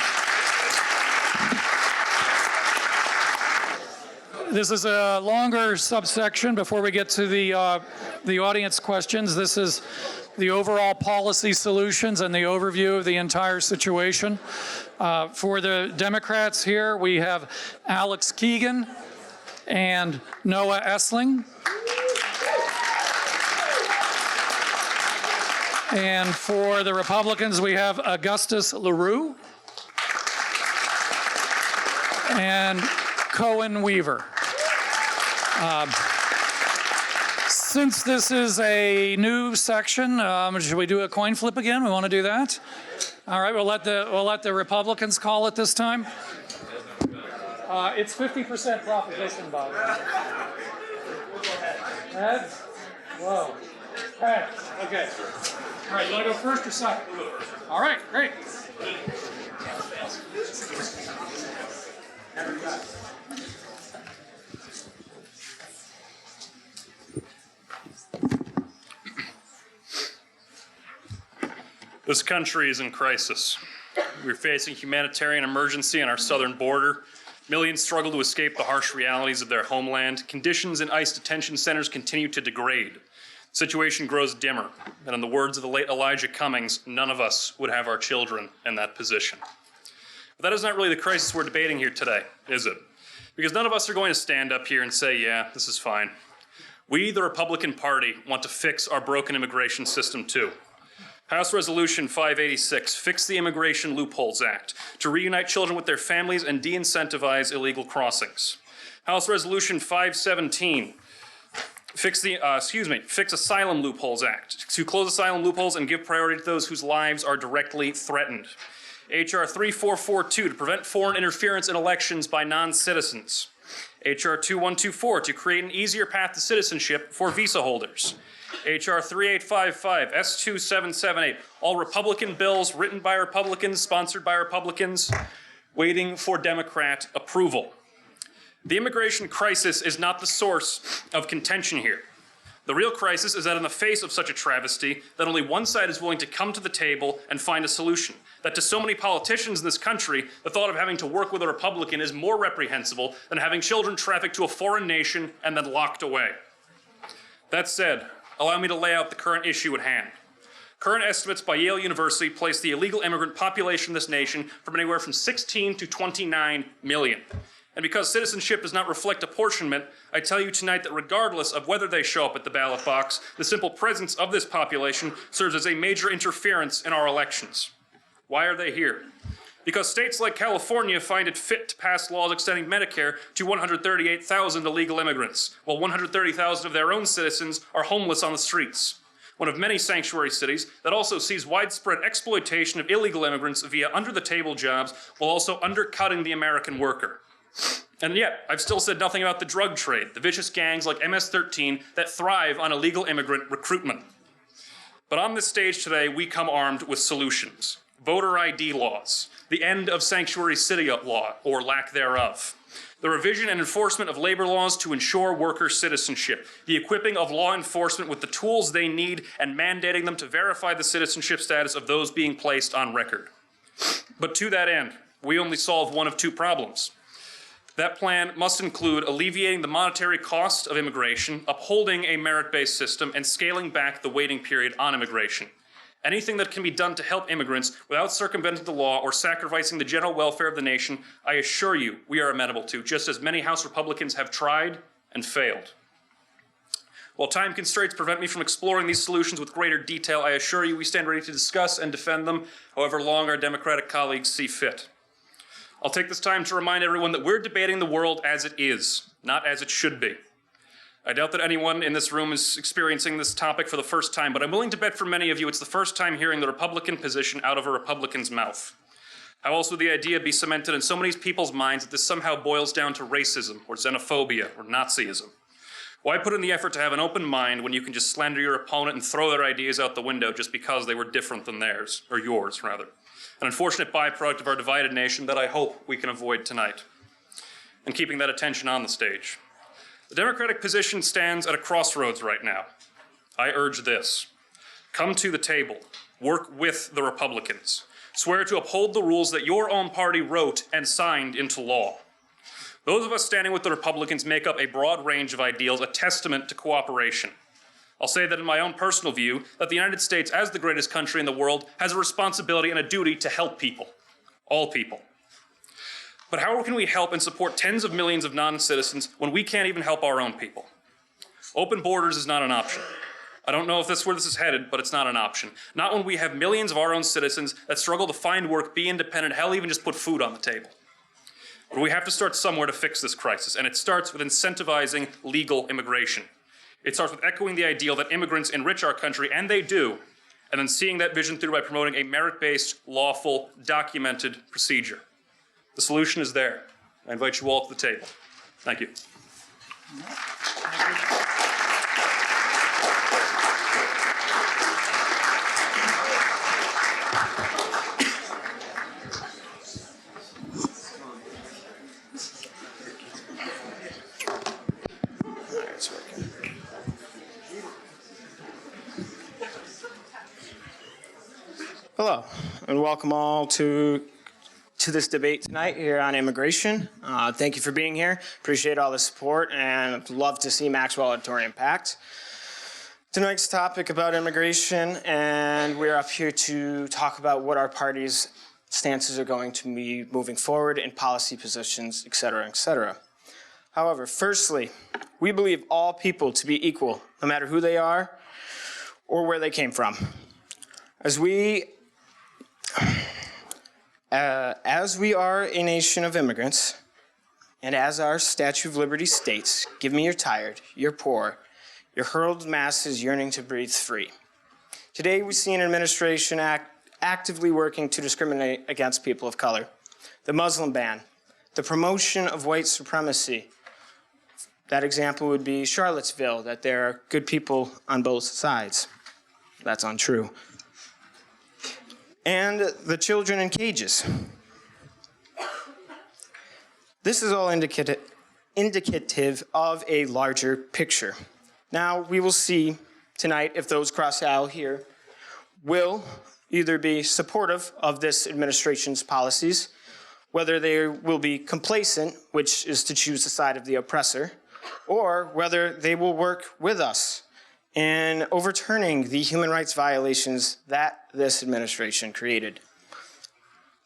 This is a longer subsection before we get to the audience questions. This is the overall policy solutions and the overview of the entire situation. For the Democrats here, we have Alex Keegan and Noah Essling. And for the Republicans, we have Augustus LaRue and Cohen Weaver. Since this is a new section, should we do a coin flip again? We want to do that? All right, we'll let the Republicans call it this time. It's 50% proposition, by the way. Heads? Whoa. Heads. Okay. All right, you want to go first or second? All right, great. This country is in crisis. We're facing humanitarian emergency on our southern border. Millions struggle to escape the harsh realities of their homeland. Conditions in ICE detention centers continue to degrade. The situation grows dimmer, and in the words of the late Elijah Cummings, none of us would have our children in that position. But that is not really the crisis we're debating here today, is it? Because none of us are going to stand up here and say, yeah, this is fine. We, the Republican Party, want to fix our broken immigration system too. House Resolution 586, Fix the Immigration Loopholes Act, to reunite children with their families and de-incentivize illegal crossings. House Resolution 517, Fix Asylum Loopholes Act, to close asylum loopholes and give priority to those whose lives are directly threatened. H.R. 3442, to prevent foreign interference in elections by non-citizens. H.R. 2124, to create an easier path to citizenship for visa holders. H.R. 3855, S2778, all Republican bills written by Republicans, sponsored by Republicans, waiting for Democrat approval. The immigration crisis is not the source of contention here. The real crisis is that in the face of such a travesty, that only one side is willing to come to the table and find a solution. That to so many politicians in this country, the thought of having to work with a Republican is more reprehensible than having children trafficked to a foreign nation and then locked away. That said, allow me to lay out the current issue at hand. Current estimates by Yale University place the illegal immigrant population in this nation from anywhere from 16 to 29 million. And because citizenship does not reflect apportionment, I tell you tonight that regardless of whether they show up at the ballot box, the simple presence of this population serves as a major interference in our elections. Why are they here? Because states like California find it fit to pass laws extending Medicare to 138,000 illegal immigrants, while 130,000 of their own citizens are homeless on the streets. One of many sanctuary cities that also sees widespread exploitation of illegal immigrants via under-the-table jobs, while also undercutting the American worker. And yet, I've still said nothing about the drug trade, the vicious gangs like MS-13 that thrive on illegal immigrant recruitment. But on this stage today, we come armed with solutions. Voter ID laws, the end of sanctuary city law, or lack thereof, the revision and enforcement of labor laws to ensure worker citizenship, the equipping of law enforcement with the tools they need and mandating them to verify the citizenship status of those being placed on record. But to that end, we only solve one of two problems. That plan must include alleviating the monetary cost of immigration, upholding a merit-based system, and scaling back the waiting period on immigration. Anything that can be done to help immigrants without circumventing the law or sacrificing the general welfare of the nation, I assure you we are amenable to, just as many House Republicans have tried and failed. While time constraints prevent me from exploring these solutions with greater detail, I assure you we stand ready to discuss and defend them, however long our Democratic colleagues see fit. I'll take this time to remind everyone that we're debating the world as it is, not as it should be. I doubt that anyone in this room is experiencing this topic for the first time, but I'm willing to bet for many of you it's the first time hearing the Republican position out of a Republican's mouth. How else would the idea be cemented in so many people's minds that this somehow boils down to racism or xenophobia or Nazism? Why put in the effort to have an open mind when you can just slander your opponent and throw their ideas out the window just because they were different than theirs, or yours, rather? An unfortunate byproduct of our divided nation that I hope we can avoid tonight. And keeping that attention on the stage. The Democratic position stands at a crossroads right now. I urge this. Come to the table. Work with the Republicans. Swear to uphold the rules that your own party wrote and signed into law. Those of us standing with the Republicans make up a broad range of ideals, a testament to cooperation. I'll say that in my own personal view, that the United States, as the greatest country in the world, has a responsibility and a duty to help people. All people. But how can we help and support tens of millions of non-citizens when we can't even help our own people? Open borders is not an option. I don't know if that's where this is headed, but it's not an option. Not when we have millions of our own citizens that struggle to find work, be independent, hell, even just put food on the table. But we have to start somewhere to fix this crisis, and it starts with incentivizing legal immigration. It starts with echoing the ideal that immigrants enrich our country, and they do, and then seeing that vision through by promoting a merit-based, lawful, documented procedure. The solution is there. I invite you all to the table. Thank you. Hello, and welcome all to this debate tonight here on immigration. Thank you for being here. Appreciate all the support, and I'd love to see Maxwell Auditorium packed. Tonight's topic about immigration, and we're up here to talk about what our party's stances are going to be moving forward in policy positions, et cetera, et cetera. However, firstly, we believe all people to be equal, no matter who they are or where they came from. As we are a nation of immigrants, and as our Statue of Liberty states, give me your tired, your poor, your hurled masses yearning to breathe free. Today we see an administration actively working to discriminate against people of color. The Muslim ban, the promotion of white supremacy. That example would be Charlottesville, that there are good people on both sides. That's untrue. And the children in cages. This is all indicative of a larger picture. Now, we will see tonight if those cross the aisle here will either be supportive of this administration's policies, whether they will be complacent, which is to choose the side of the oppressor, or whether they will work with us in overturning the human rights violations that this administration created.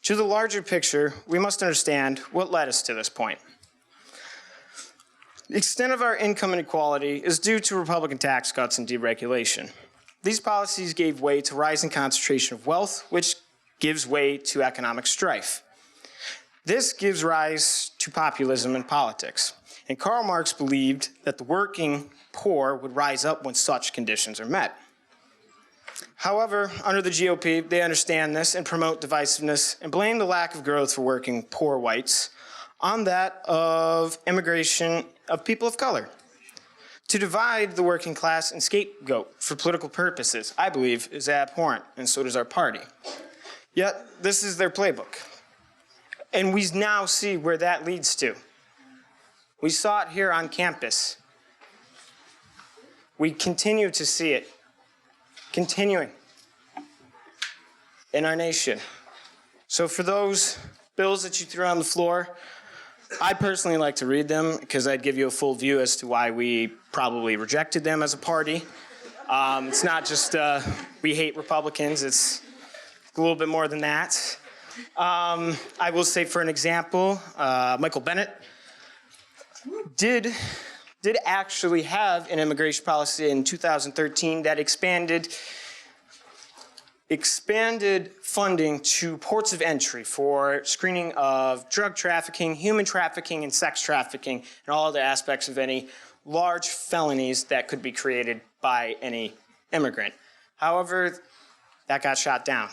To the larger picture, we must understand what led us to this point. The extent of our income inequality is due to Republican tax cuts and deregulation. These policies gave way to rising concentration of wealth, which gives way to economic strife. This gives rise to populism in politics. And Karl Marx believed that the working poor would rise up when such conditions are met. However, under the GOP, they understand this and promote divisiveness and blame the lack of growth for working poor whites on that of immigration of people of color. To divide the working class and scapegoat for political purposes, I believe, is abhorrent, and so does our party. Yet, this is their playbook. And we now see where that leads to. We saw it here on campus. We continue to see it continuing in our nation. So for those bills that you threw on the floor, I'd personally like to read them because I'd give you a full view as to why we probably rejected them as a party. It's not just we hate Republicans, it's a little bit more than that. I will say, for an example, Michael Bennett did actually have an immigration policy in 2013 that expanded funding to ports of entry for screening of drug trafficking, human trafficking, and sex trafficking, and all the aspects of any large felonies that could be created by any immigrant. However, that got shot down.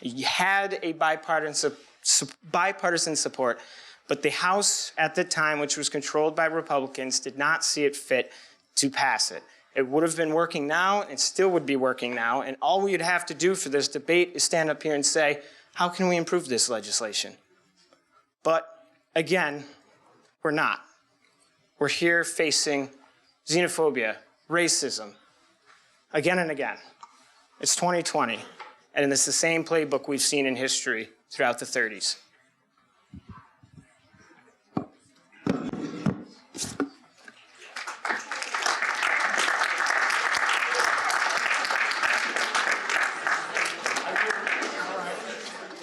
He had a bipartisan support, but the House at the time, which was controlled by Republicans, did not see it fit to pass it. It would have been working now and still would be working now, and all we would have to do for this debate is stand up here and say, how can we improve this legislation? But again, we're not. We're here facing xenophobia, racism, again and again. It's 2020, and it's the same playbook we've seen in history throughout the 30s.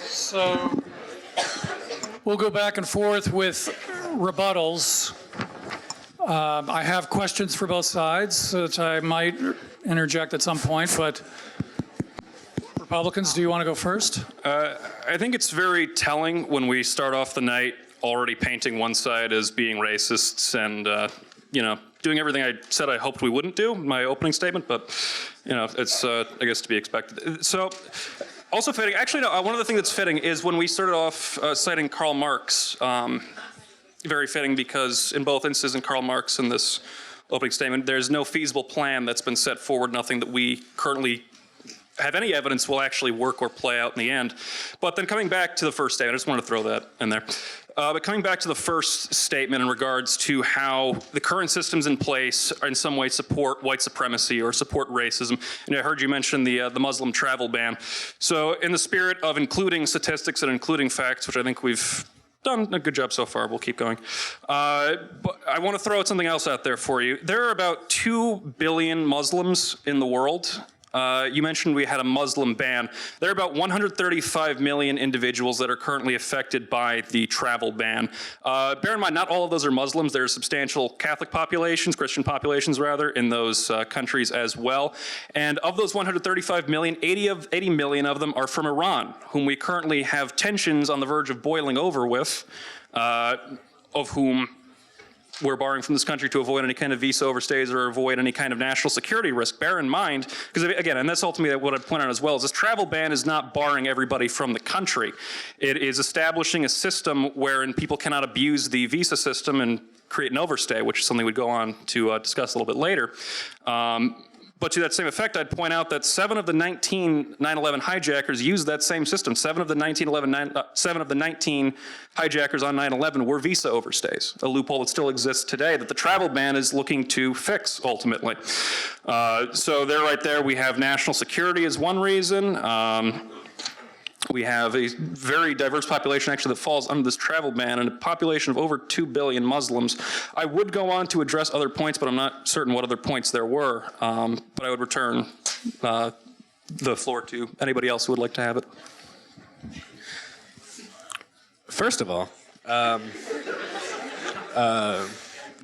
So we'll go back and forth with rebuttals. I have questions for both sides that I might interject at some point, but Republicans, do you want to go first? I think it's very telling when we start off the night already painting one side as being racists and, doing everything I said I hoped we wouldn't do in my opening statement, but, it's, I guess, to be expected. So, also fitting, actually, no, one of the things that's fitting is when we started off citing Karl Marx, very fitting because in both instances in Karl Marx and this opening statement, there's no feasible plan that's been set forward, nothing that we currently have any evidence will actually work or play out in the end. But then coming back to the first statement, I just want to throw that in there. But coming back to the first statement in regards to how the current systems in place are in some way support white supremacy or support racism. And I heard you mention the Muslim travel ban. So in the spirit of including statistics and including facts, which I think we've done a good job so far, we'll keep going. But I want to throw something else out there for you. There are about 2 billion Muslims in the world. You mentioned we had a Muslim ban. There are about 135 million individuals that are currently affected by the travel ban. Bear in mind, not all of those are Muslims. There are substantial Catholic populations, Christian populations rather, in those countries as well. And of those 135 million, 80 million of them are from Iran, whom we currently have tensions on the verge of boiling over with, of whom we're barring from this country to avoid any kind of visa overstays or avoid any kind of national security risk. Bear in mind, because again, and that's ultimately what I'd point out as well, is this travel ban is not barring everybody from the country. It is establishing a system wherein people cannot abuse the visa system and create an overstay, which is something we'd go on to discuss a little bit later. But to that same effect, I'd point out that 7 of the 19 9/11 hijackers used that same system. 7 of the 19 hijackers on 9/11 were visa overstays, a loophole that still exists today that the travel ban is looking to fix ultimately. So there, right there, we have national security as one reason. We have a very diverse population actually that falls under this travel ban and a population of over 2 billion Muslims. I would go on to address other points, but I'm not certain what other points there were. But I would return the floor to anybody else who would like to have it. First of all,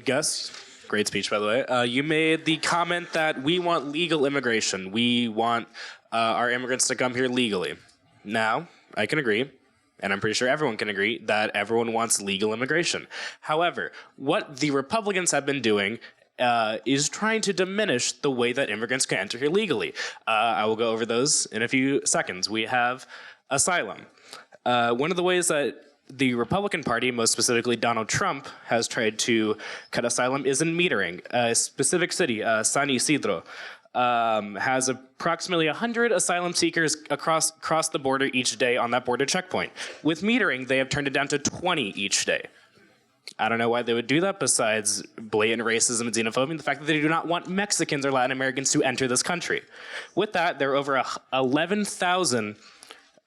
Gus, great speech by the way, you made the comment that we want legal immigration. We want our immigrants to come here legally. Now, I can agree, and I'm pretty sure everyone can agree, that everyone wants legal immigration. However, what the Republicans have been doing is trying to diminish the way that immigrants can enter here legally. I will go over those in a few seconds. We have asylum. One of the ways that the Republican Party, most specifically Donald Trump, has tried to cut asylum is in metering. A specific city, San Isidro, has approximately 100 asylum seekers across the border each day on that border checkpoint. With metering, they have turned it down to 20 each day. I don't know why they would do that besides blatant racism and xenophobia and the fact that they do not want Mexicans or Latin Americans to enter this country. With that, there are over 11,000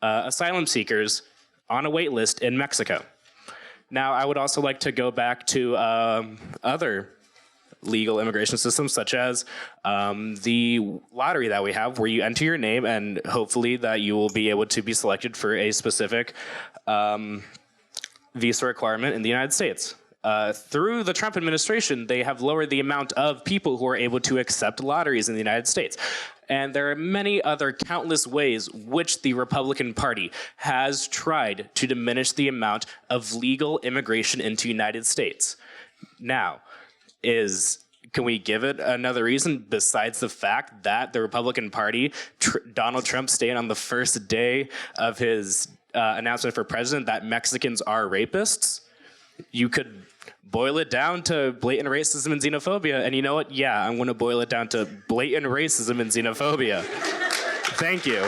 asylum seekers on a wait list in Mexico. Now, I would also like to go back to other legal immigration systems, such as the lottery that we have, where you enter your name and hopefully that you will be able to be selected for a specific visa requirement in the United States. Through the Trump administration, they have lowered the amount of people who are able to accept lotteries in the United States. And there are many other countless ways which the Republican Party has tried to diminish the amount of legal immigration into the United States. Now, can we give it another reason besides the fact that the Republican Party, Donald Trump stated on the first day of his announcement for president that Mexicans are rapists? You could boil it down to blatant racism and xenophobia, and you know what? Yeah, I'm going to boil it down to blatant racism and xenophobia. Thank you.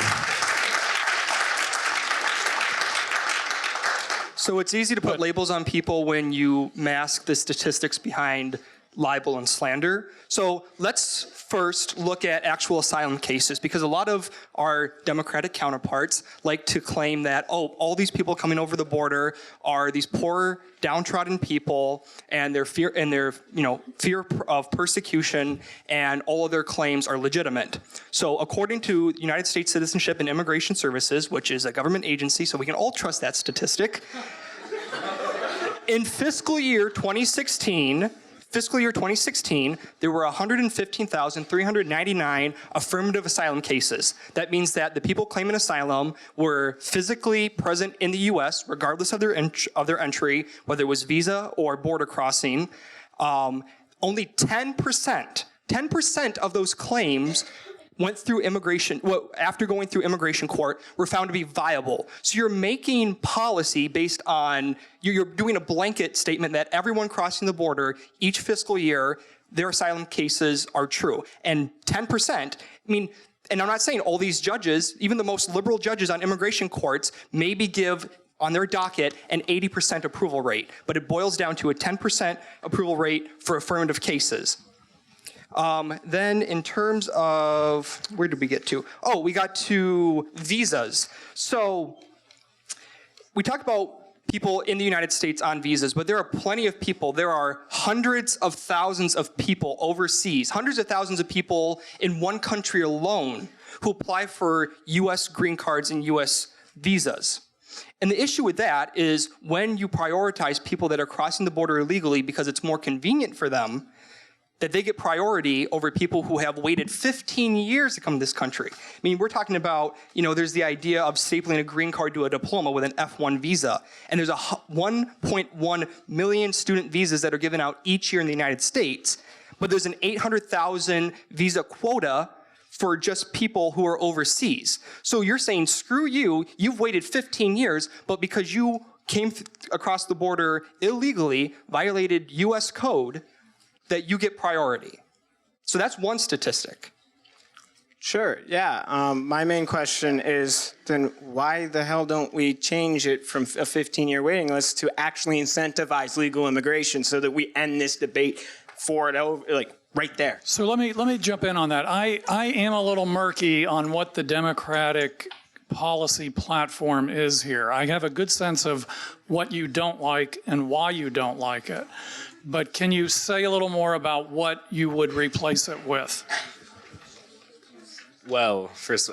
So it's easy to put labels on people when you mask the statistics behind libel and slander. So let's first look at actual asylum cases, because a lot of our Democratic counterparts like to claim that, oh, all these people coming over the border are these poor, downtrodden people, and their fear of persecution, and all of their claims are legitimate. So according to United States Citizenship and Immigration Services, which is a government agency, so we can all trust that statistic, in fiscal year 2016, there were 115,399 affirmative asylum cases. That means that the people claiming asylum were physically present in the U.S., regardless of their entry, whether it was visa or border crossing. Only 10% of those claims went through immigration, after going through immigration court, were found to be viable. So you're making policy based on, you're doing a blanket statement that everyone crossing the border each fiscal year, their asylum cases are true. And 10%, I mean, and I'm not saying all these judges, even the most liberal judges on immigration courts, maybe give on their docket an 80% approval rate, but it boils down to a 10% approval rate for affirmative cases. Then in terms of, where did we get to? Oh, we got to visas. So we talked about people in the United States on visas, but there are plenty of people. There are hundreds of thousands of people overseas, hundreds of thousands of people in one country alone who apply for U.S. green cards and U.S. visas. And the issue with that is when you prioritize people that are crossing the border illegally because it's more convenient for them, that they get priority over people who have waited 15 years to come to this country. I mean, we're talking about, there's the idea of stapling a green card to a diploma with an F1 visa. And there's 1.1 million student visas that are given out each year in the United States, but there's an 800,000 visa quota for just people who are overseas. So you're saying, screw you, you've waited 15 years, but because you came across the border illegally, violated US code, that you get priority. So that's one statistic. Sure, yeah. My main question is, then why the hell don't we change it from a 15-year waiting list to actually incentivize legal immigration so that we end this debate for it over, right there? So let me jump in on that. I am a little murky on what the Democratic policy platform is here. I have a good sense of what you don't like and why you don't like it. But can you say a little more about what you would replace it with? Well, first,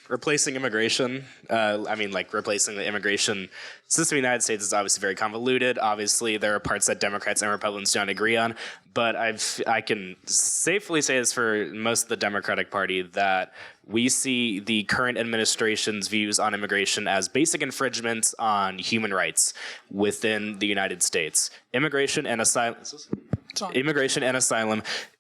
replacing immigration, replacing the immigration system in the United States is obviously very convoluted. Obviously, there are parts that Democrats and Republicans don't agree on. But I can safely say this for most of the Democratic Party, that we see the current administration's views on immigration as basic infringements on human rights within the United States. Immigration and asylum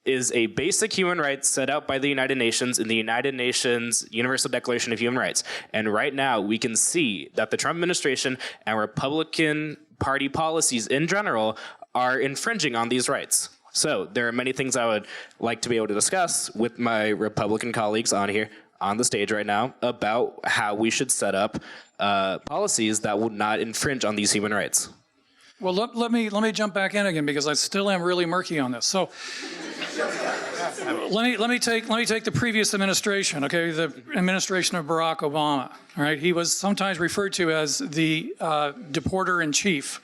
is a basic human right set out by the United Nations in the United Nations Universal Declaration of Human Rights. And right now, we can see that the Trump administration and Republican Party policies in general are infringing on these rights. So there are many things I would like to be able to discuss with my Republican colleagues on here, on the stage right now, about how we should set up policies that would not infringe on these human rights. Well, let me jump back in again, because I still am really murky on this. So let me take the previous administration, okay, the administration of Barack Obama. All right, he was sometimes referred to as the deporter in chief.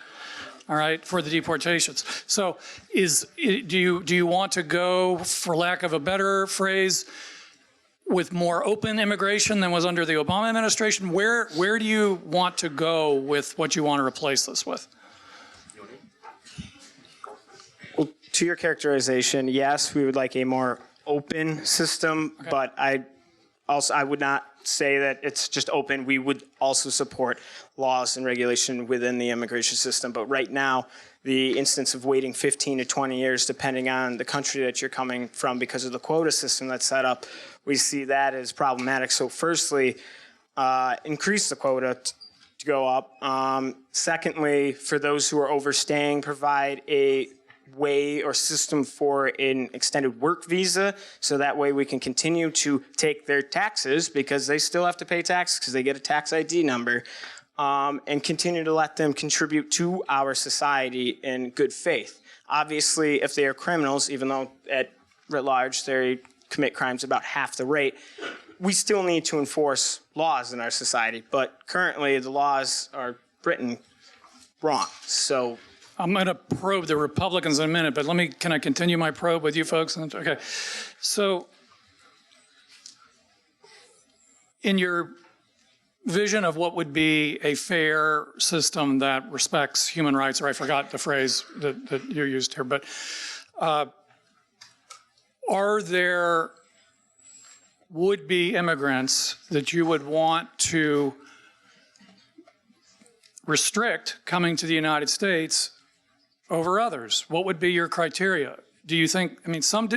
All right, for the deportations. So do you want to go, for lack of a better phrase, with more open immigration than was under the Obama administration? Where do you want to go with what you want to replace this with? Well, to your characterization, yes, we would like a more open system, okay. But I would not say that it's just open. We would also support laws and regulation within the immigration system. But right now, the instance of waiting 15 to 20 years, depending on the country that you're coming from because of the quota system that's set up, we see that as problematic. So firstly, increase the quota to to go up. Secondly, for those who are overstaying, provide a way or system for an extended work visa, so that way we can continue to take their taxes, because they still have to pay taxes because they get a tax ID number, and continue to let them contribute to our society in good faith. Obviously, if they are criminals, even though at writ large they commit crimes about half the rate, we still need to enforce laws in our society. But currently, the laws are written wrong. So I'm going to probe the Republicans in a minute, but can I continue my probe with you folks? Okay. So, in your vision of what would be a fair system that respects human rights, or I forgot the phrase that you used here, but are there would-be immigrants that you would want to restrict coming to the United States over others? What would be your criteria? Do you think,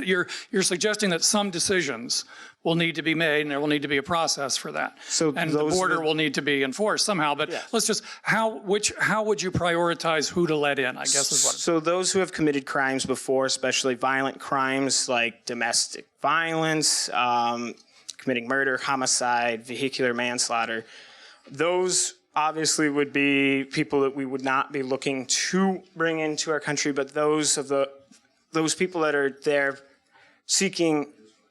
you're suggesting that some decisions will need to be made and there will need to be a process for that. And the border will need to be enforced somehow, but let's just, how would you prioritize who to let in, I guess is what. So those who have committed crimes before, especially violent crimes like domestic violence, committing murder, homicide, vehicular manslaughter, those obviously would be people that we would not be looking to bring into our country, but those people that are there seeking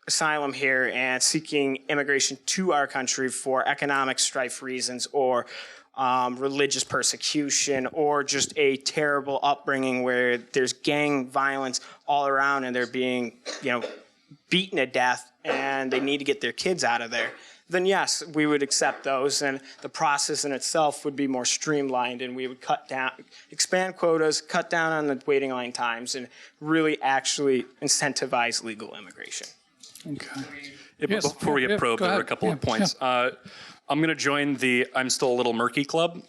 asylum here and seeking immigration to our country for economic strife reasons or religious persecution or just a terrible upbringing where there's gang violence all around and they're being, beaten to death and they need to get their kids out of there, then yes, we would accept those, and the process in itself would be more streamlined, and we would expand quotas, cut down on the waiting line times, and really actually incentivize legal immigration. Okay. Before we get probed, there are a couple of points. I'm going to join the I'm Still a Little Murky Club,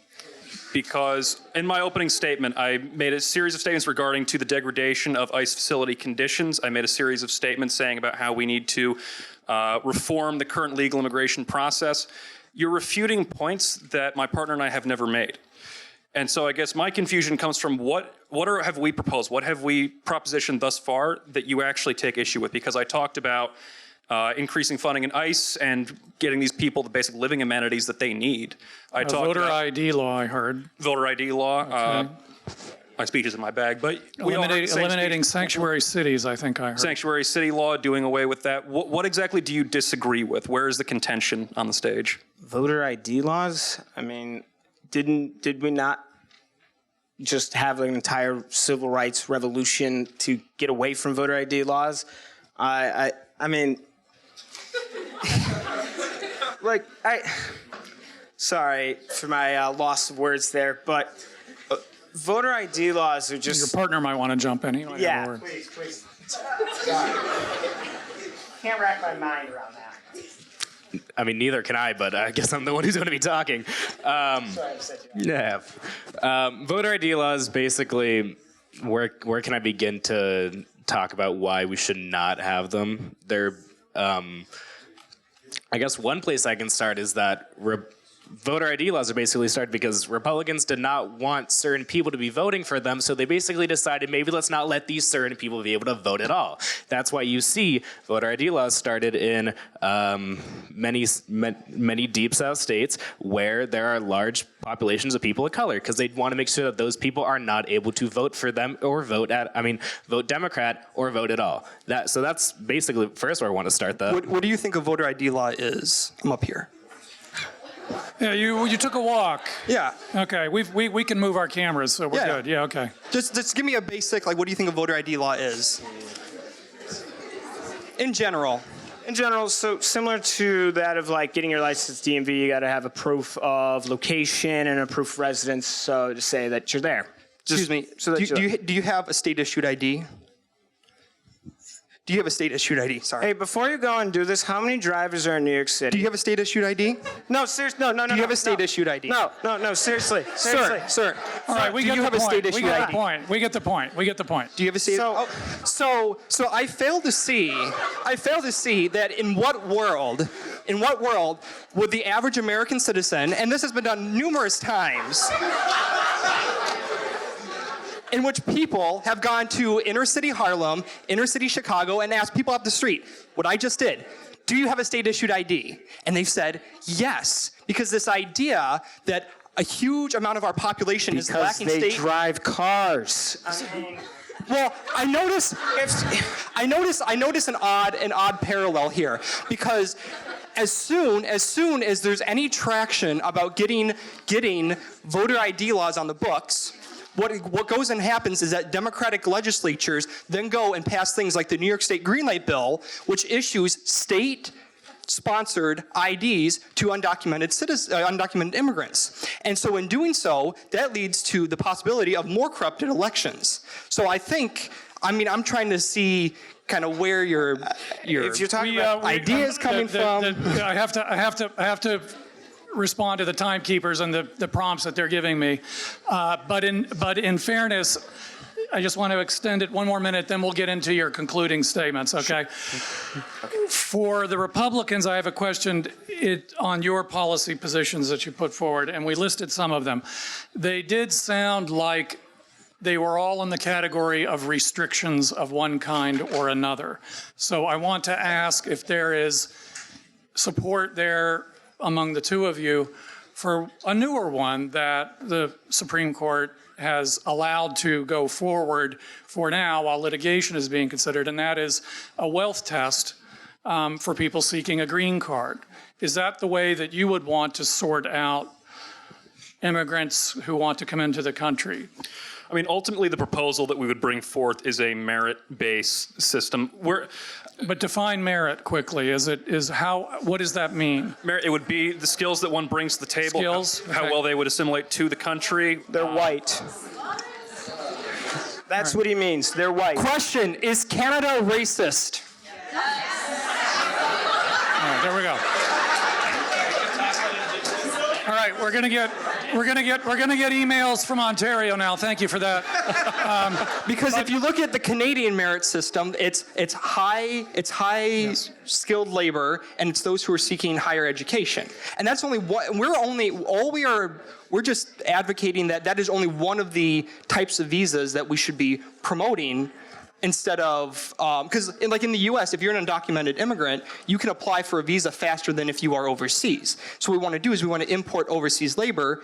because in my opening statement, I made a series of statements regarding to the degradation of ICE facility conditions. I made a series of statements saying about how we need to reform the current legal immigration process. You're refuting points that my partner and I have never made. And so I guess my confusion comes from what have we proposed? What have we propositioned thus far that you actually take issue with? Because I talked about increasing funding in ICE and getting these people the basic living amenities that they need. I talked voter about ID law, I heard. Voter ID law. Okay. My speech is in my bag, but eliminating sanctuary cities, I think I heard. Sanctuary city law, doing away with that. What exactly do you disagree with? Where is the contention on the stage? Voter ID laws? Did we not just have an entire civil rights revolution to get away from voter ID laws? Sorry for my loss of words there, but voter ID laws are just... Your partner might want to jump in. Yeah, please. Can't wrap my mind around that. Neither can I, but I guess I'm the one who's going to be talking. Sorry, I said you. Yeah. Voter ID laws, basically, where can I begin to talk about why we should not have them? They're, I guess one place I can start is that voter ID laws are basically started because Republicans did not want certain people to be voting for them, so they basically decided maybe let's not let these certain people be able to vote at all. That's why you see voter ID laws started in many deep south states where there are large populations of people of color, because they want to make sure that those people are not able to vote for them or vote Democrat or vote at all. So that's basically first where I want to start that. What do you think a voter ID law is? I'm up here. Yeah, you took a walk. Yeah. Okay, we can move our cameras, so we're good. Yeah, okay. Just give me a basic, what do you think a voter ID law is? In general, so similar to that of getting your license DMV, you got to have a proof of location and a proof of residence, so to say that you're there. Excuse me. So do you have a state issued ID? Do you have a state issued ID? Sorry. Hey, before you go and do this, how many drivers are in New York City? Do you have a state issued ID? No, seriously, no. Do you have a state issued ID? No, seriously. Sir. All right, we do get you the have a point. state issued ID? We get the point. Do you have a state? So I fail to see that in what world in what world would the average American citizen, and this has been done numerous times, in which people have gone to inner city Harlem, inner city Chicago, and asked people off the street, what I just did, do you have a state-issued ID? And they've said, yes, because this idea that a huge amount of our population is lacking Because they state... drive cars. Well, I notice an odd parallel here, because as soon as there's any traction about getting voter ID laws on the books, what goes and happens is that Democratic legislatures then go and pass things like the New York State Greenlight Bill, which issues state-sponsored IDs to undocumented immigrants. And so in doing so, that leads to the possibility of more corrupted elections. So I'm trying to see kind of where your if you're talking about ideas coming from. I have to respond to the timekeepers and the prompts that they're giving me. But in fairness, I just want to extend it one more minute, then we'll get into your concluding statements, okay? For the Republicans, I have a question on your policy positions that you put forward, and we listed some of them. They did sound like they were all in the category of restrictions of one kind or another. So I want to ask if there is support there among the two of you for a newer one that the Supreme Court has allowed to go forward for now while litigation is being considered, and that is a wealth test for people seeking a green card. Is that the way that you would want to sort out immigrants who want to come into the country? I mean, ultimately, the proposal that we would bring forth is a merit-based system. But define merit quickly. What does that mean? Merit, it would be the skills that one brings to the table. Skills? How well they would assimilate to the country. They're white. That's what he means. They're white. Question, is Canada racist? All right, there we go. All right, we're gonna get emails from Ontario now. Thank you for that. Because if you look at the Canadian merit system, it's high skilled labor, and it's those who are seeking higher education. And that's only what we're just advocating that is only one of the types of visas that we should be promoting. Instead of, because like in the U.S., if you're an undocumented immigrant, you can apply for a visa faster than if you are overseas. So what we want to do is we want to import overseas labor,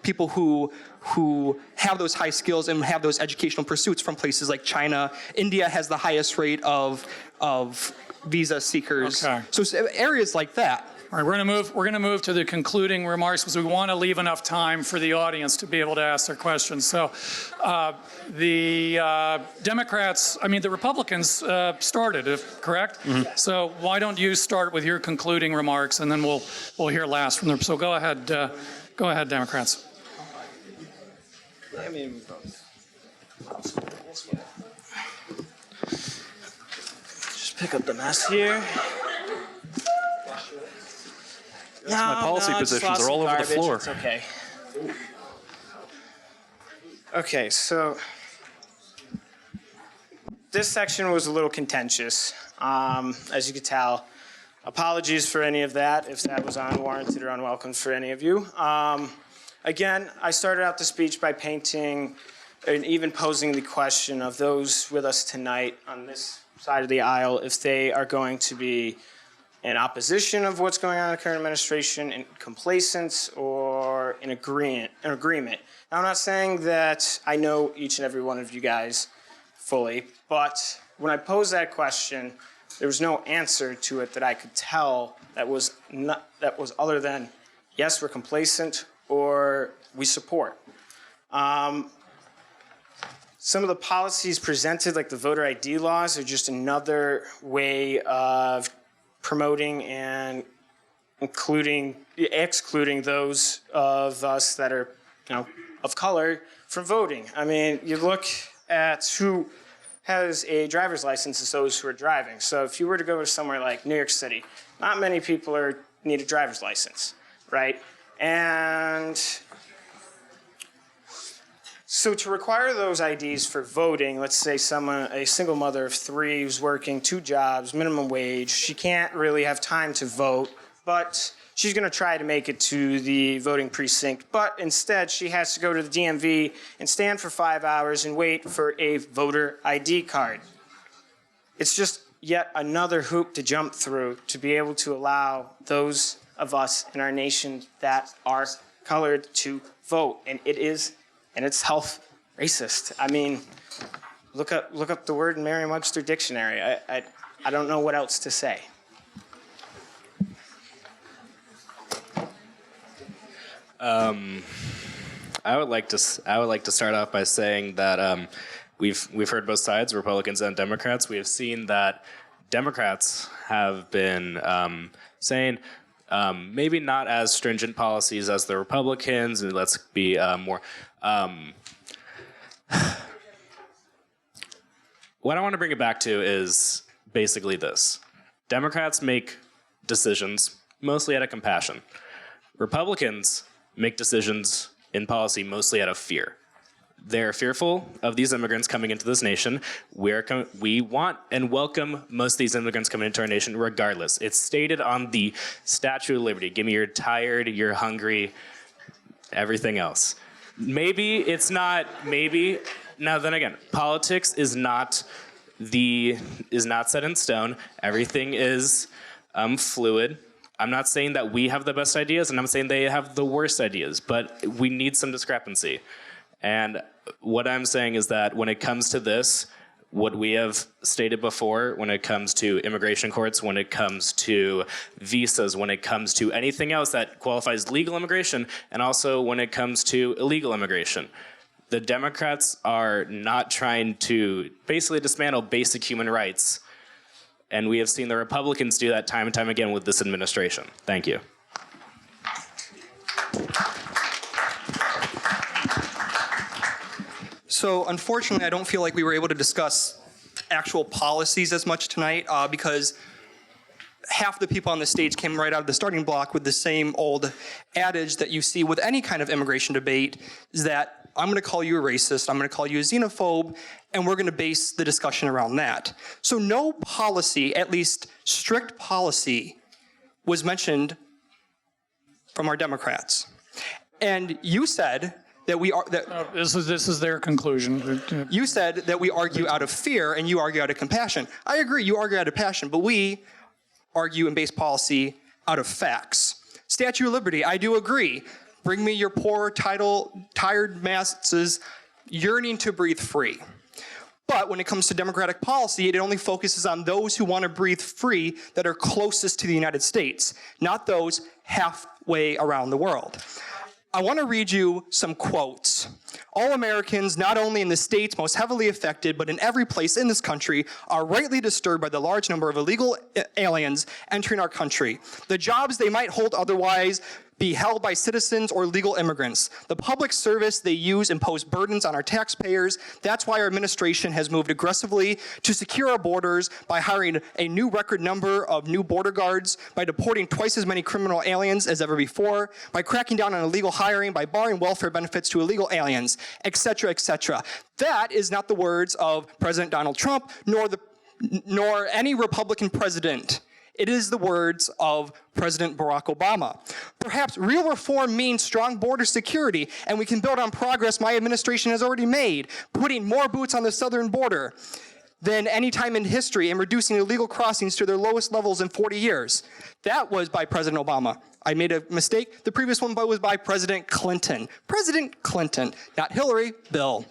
people who have those high skills and have those educational pursuits from places like China. India has the highest rate of visa seekers. Okay. So areas like that. All right, we're going to move to the concluding remarks because we want to leave enough time for the audience to be able to ask their questions. So the Republicans started, correct? Mm-hmm. So why don't you start with your concluding remarks, and then we'll hear last from them. So go ahead, Democrats. Just pick up the mess here. My policy positions are all over the floor. It's okay. Okay, so this section was a little contentious, as you could tell. Apologies for any of that, if that was unwarranted or unwelcome for any of you. Again, I started out the speech by painting and even posing the question of those with us tonight on this side of the aisle, if they are going to be in opposition of what's going on in the current administration, in complacence, or in agreement. Now, I'm not saying that I know each and every one of you guys fully, but when I posed that question, there was no answer to it that I could tell that was other than, yes, we're complacent, or we support. Some of the policies presented, like the voter ID laws, are just another way of promoting and excluding those of us that are, of color from voting. I mean, you look at who has a driver's license as those who are driving. So if you were to go to somewhere like New York City, not many people need a driver's license, right? And so to require those IDs for voting, let's say a single mother of 3 who's working 2 jobs, minimum wage, she can't really have time to vote but she's going to try to make it to the voting precinct. But instead, she has to go to the DMV and stand for 5 hours and wait for a voter ID card. It's just yet another hoop to jump through to be able to allow those of us in our nation that are colored to vote. And it is in itself racist. I mean, look up the word in Merriam-Webster dictionary. I don't know what else to say. I would like to start off by saying that we've heard both sides, Republicans and Democrats. We have seen that Democrats have been saying maybe not as stringent policies as the Republicans, and let's be more. What I want to bring it back to is basically this. Democrats make decisions mostly out of compassion. Republicans make decisions in policy mostly out of fear. They're fearful of these immigrants coming into this nation. We want and welcome most of these immigrants coming into our nation regardless. It's stated on the Statue of Liberty. Give me you're tired, you're hungry, everything else. Maybe it's not, maybe, now then again, politics is not set in stone. Everything is fluid. I'm not saying that we have the best ideas, and I'm saying they have the worst ideas, but we need some discrepancy. And what I'm saying is that when it comes to this, what we have stated before, when it comes to immigration courts, when it comes to visas, when it comes to anything else that qualifies legal immigration, and also when it comes to illegal immigration, the Democrats are not trying to basically dismantle basic human rights. And we have seen the Republicans do that time and time again with this administration. Thank you. So unfortunately, I don't feel like we were able to discuss actual policies as much tonight because half the people on the stage came right out of the starting block with the same old adage that you see with any kind of immigration debate, is that I'm going to call you a racist, I'm going to call you a xenophobe, and we're going to base the discussion around that. So no policy, at least strict policy, was mentioned from our Democrats. And you said that we are that this is their conclusion. You said that we argue out of fear and you argue out of compassion. I agree, you argue out of passion, but we argue and base policy out of facts. Statue of Liberty, I do agree. Bring me your poor, tired masses yearning to breathe free. But when it comes to democratic policy, it only focuses on those who want to breathe free that are closest to the United States, not those halfway around the world. I want to read you some quotes. All Americans, not only in the states most heavily affected, but in every place in this country, are rightly disturbed by the large number of illegal aliens entering our country. The jobs they might hold otherwise be held by citizens or legal immigrants. The public service they use impose burdens on our taxpayers. That's why our administration has moved aggressively to secure our borders by hiring a new record number of new border guards, by deporting twice as many criminal aliens as ever before, by cracking down on illegal hiring, by barring welfare benefits to illegal aliens, etc., etc. That is not the words of President Donald Trump, nor any Republican president. It is the words of President Barack Obama. Perhaps real reform means strong border security, and we can build on progress my administration has already made, putting more boots on the southern border than any time in history and reducing illegal crossings to their lowest levels in 40 years. That was by President Obama. I made a mistake. The previous one was by President Clinton. President Clinton, not Hillary, Bill.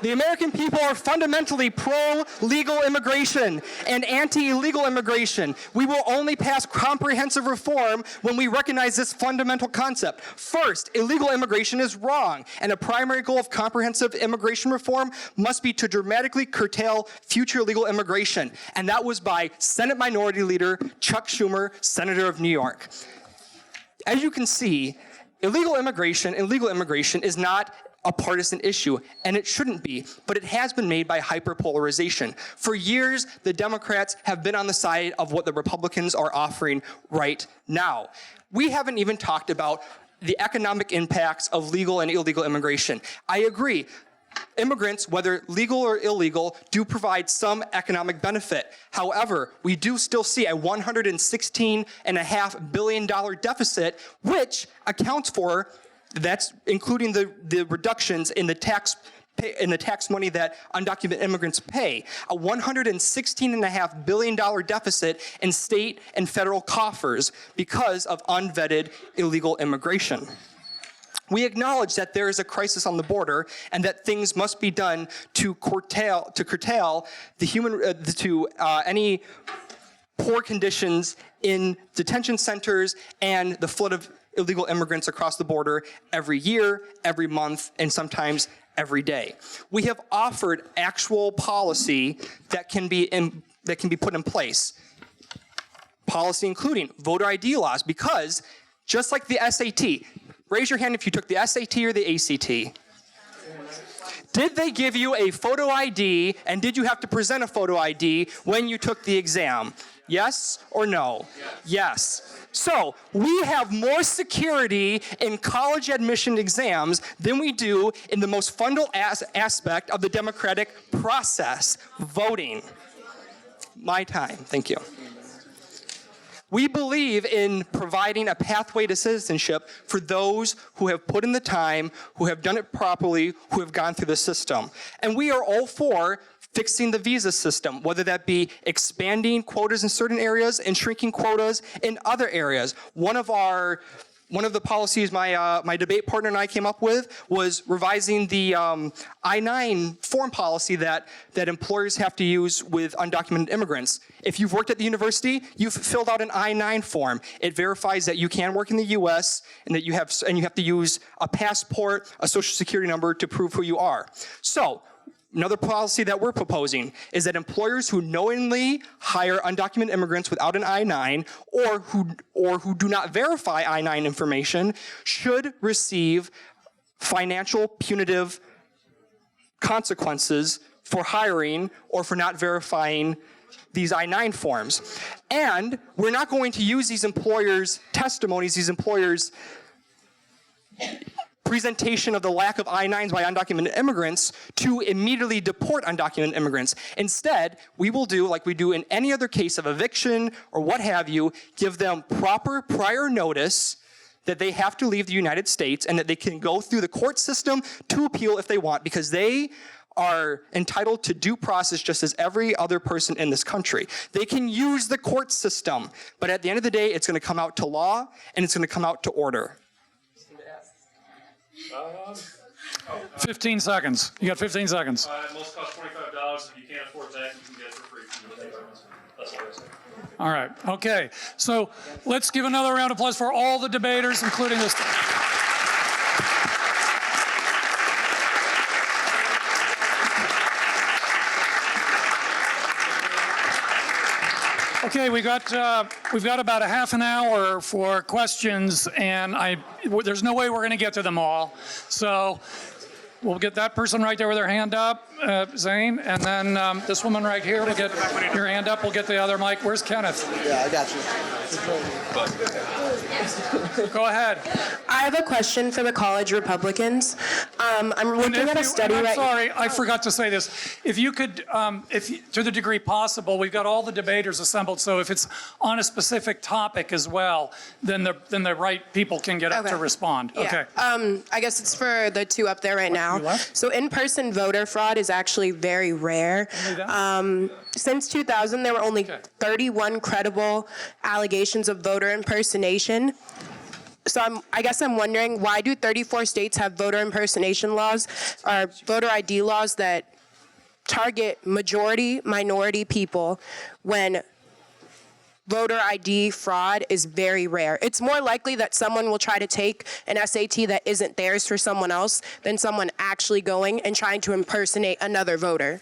The American people are fundamentally pro-legal immigration and anti-illegal immigration. We will only pass comprehensive reform when we recognize this fundamental concept. First, illegal immigration is wrong, and a primary goal of comprehensive immigration reform must be to dramatically curtail future illegal immigration. And that was by Senate Minority Leader Chuck Schumer, Senator of New York. As you can see, illegal immigration and legal immigration is not a partisan issue, and it shouldn't be, but it has been made by hyperpolarization. For years, the Democrats have been on the side of what the Republicans are offering right now. We haven't even talked about the economic impacts of legal and illegal immigration. I agree. immigrants, whether legal or illegal, do provide some economic benefit. However, we do still see a $116.5 billion deficit, which accounts for, that's including the reductions in the tax money that undocumented immigrants pay, a $116.5 billion deficit in state and federal coffers because of unvetted illegal immigration. We acknowledge that there is a crisis on the border and that things must be done to curtail the any poor conditions in detention centers and the flood of illegal immigrants across the border every year, every month, and sometimes every day. We have offered actual policy that can be put in place. Policy including voter ID laws, because just like the SAT, raise your hand if you took the SAT or the ACT. Did they give you a photo ID, and did you have to present a photo ID when you took the exam? Yes or no? Yes. So we have more security in college admission exams than we do in the most fundamental aspect of the democratic process, voting. My time, thank you. We believe in providing a pathway to citizenship for those who have put in the time, who have done it properly, who have gone through the system. And we are all for fixing the visa system, whether that be expanding quotas in certain areas and shrinking quotas in other areas. One of the policies my debate partner and I came up with was revising the I-9 form policy that employers have to use with undocumented immigrants. If you've worked at the university, you've filled out an I-9 form. It verifies that you can work in the U.S. and that you have to use a passport, a social security number to prove who you are. So, another policy that we're proposing is that employers who knowingly hire undocumented immigrants without an I-9 or who do not verify I-9 information should receive financial punitive consequences for hiring or for not verifying these I-9 forms. And we're not going to use these employers' testimonies, these employers' presentation of the lack of I-9s by undocumented immigrants to immediately deport undocumented immigrants. Instead, we will do like we do in any other case of eviction or what have you, give them proper prior notice that they have to leave the United States and that they can go through the court system to appeal if they want, because they are entitled to due process just as every other person in this country. They can use the court system, but at the end of the day, it's going to come out to law and it's going to come out to order. 15 seconds. You got 15 seconds. Most cost $25. If you can't afford that, you can get it for free. That's all I say. All right. Okay. So let's give another round of applause for all the debaters, including this. Okay, we've got about a half an hour for questions, and there's no way we're going to get to them all. So we'll get that person right there with their hand up, Zane, and then this woman right here will get your hand up. We'll get the other mic. Where's Kenneth? Yeah, I got you. Go ahead. I have a question for the college Republicans. I'm looking at a study right now. Sorry, I forgot to say this. If you could, to the degree possible, we've got all the debaters assembled, so if it's on a specific topic as well, then the right people can get up to respond. Yeah. Okay. I guess it's for the two up there right now. So in-person voter fraud is actually very rare. Since 2000, there were only 31 credible allegations of voter impersonation. So I guess I'm wondering, why do 34 states have voter impersonation laws or voter ID laws that target minority people when voter ID fraud is very rare? It's more likely that someone will try to take an SAT that isn't theirs for someone else than someone actually going and trying to impersonate another voter.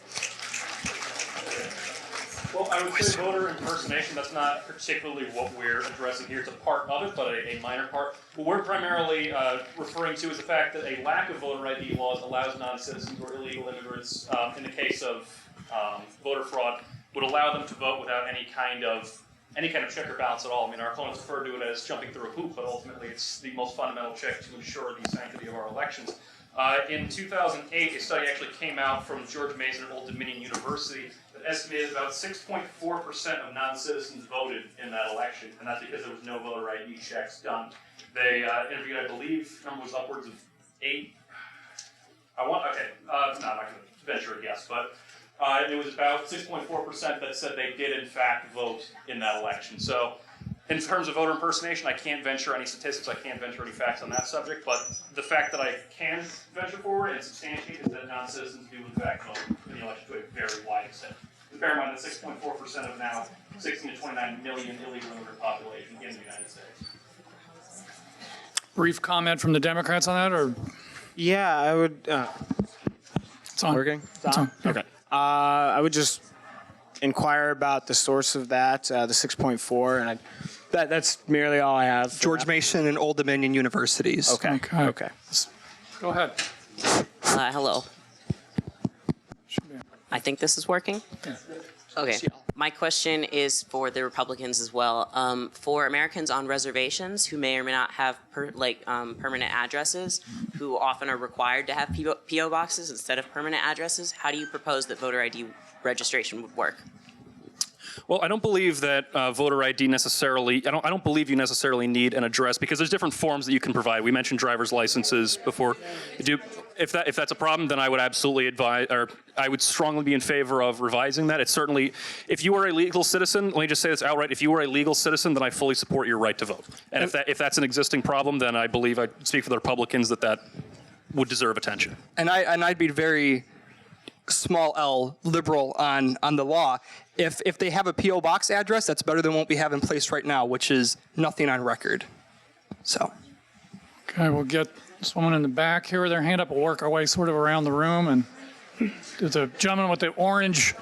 Well, I would say voter impersonation, that's not particularly what we're addressing here. It's a part of it, but a minor part. What we're primarily referring to is the fact that a lack of voter ID laws allows non-citizens or illegal immigrants, in the case of voter fraud, would allow them to vote without any kind of check or balance at all. I mean, our opponents refer to it as jumping through a hoop, but ultimately it's the most fundamental check to ensure the sanctity of our elections. In 2008, a study actually came out from George Mason at Old Dominion University that estimated about 6.4% of non-citizens voted in that election, and that's because there was no voter ID checks done. They interviewed, I believe, the number was upwards of 8. I'm not going to venture a guess, but it was about 6.4% that said they did in fact vote in that election. So in terms of voter impersonation, I can't venture any statistics, I can't venture any facts on that subject, but the fact that I can venture forward and substantiate is that non-citizens do in fact vote in the election to a very wide extent. Bear in mind that 6.4% of now 16 to 29 million illegal immigrant population in the United States. Brief comment from the Democrats on that, or? Yeah, I would. It's on. Working? It's on. Okay. I would just inquire about the source of that, the 6.4, and that's merely all I have. George Mason and Old Dominion Universities. Okay. Okay. Go ahead. Hello. I think this is working. Yeah. Okay. My question is for the Republicans as well. For Americans on reservations who may or may not have permanent addresses, who often are required to have PO boxes instead of permanent addresses, how do you propose that voter ID registration would work? Well, I don't believe that voter ID necessarily. I don't believe you necessarily need an address because there's different forms that you can provide. We mentioned driver's licenses before. If that's a problem, then I would absolutely advise, or I would strongly be in favor of revising that. It's certainly, if you are a legal citizen, let me just say this outright: if you are a legal citizen, then I fully support your right to vote. And if that's an existing problem, then I believe I speak for the Republicans that would deserve attention. And I'd be very small L liberal on the law. If they have a P.O. box address, that's better than what we have in place right now, which is nothing on record. So. Okay, we'll get someone in the back here with their hand up. We'll work our way sort of around the room. And there's a gentleman with the orange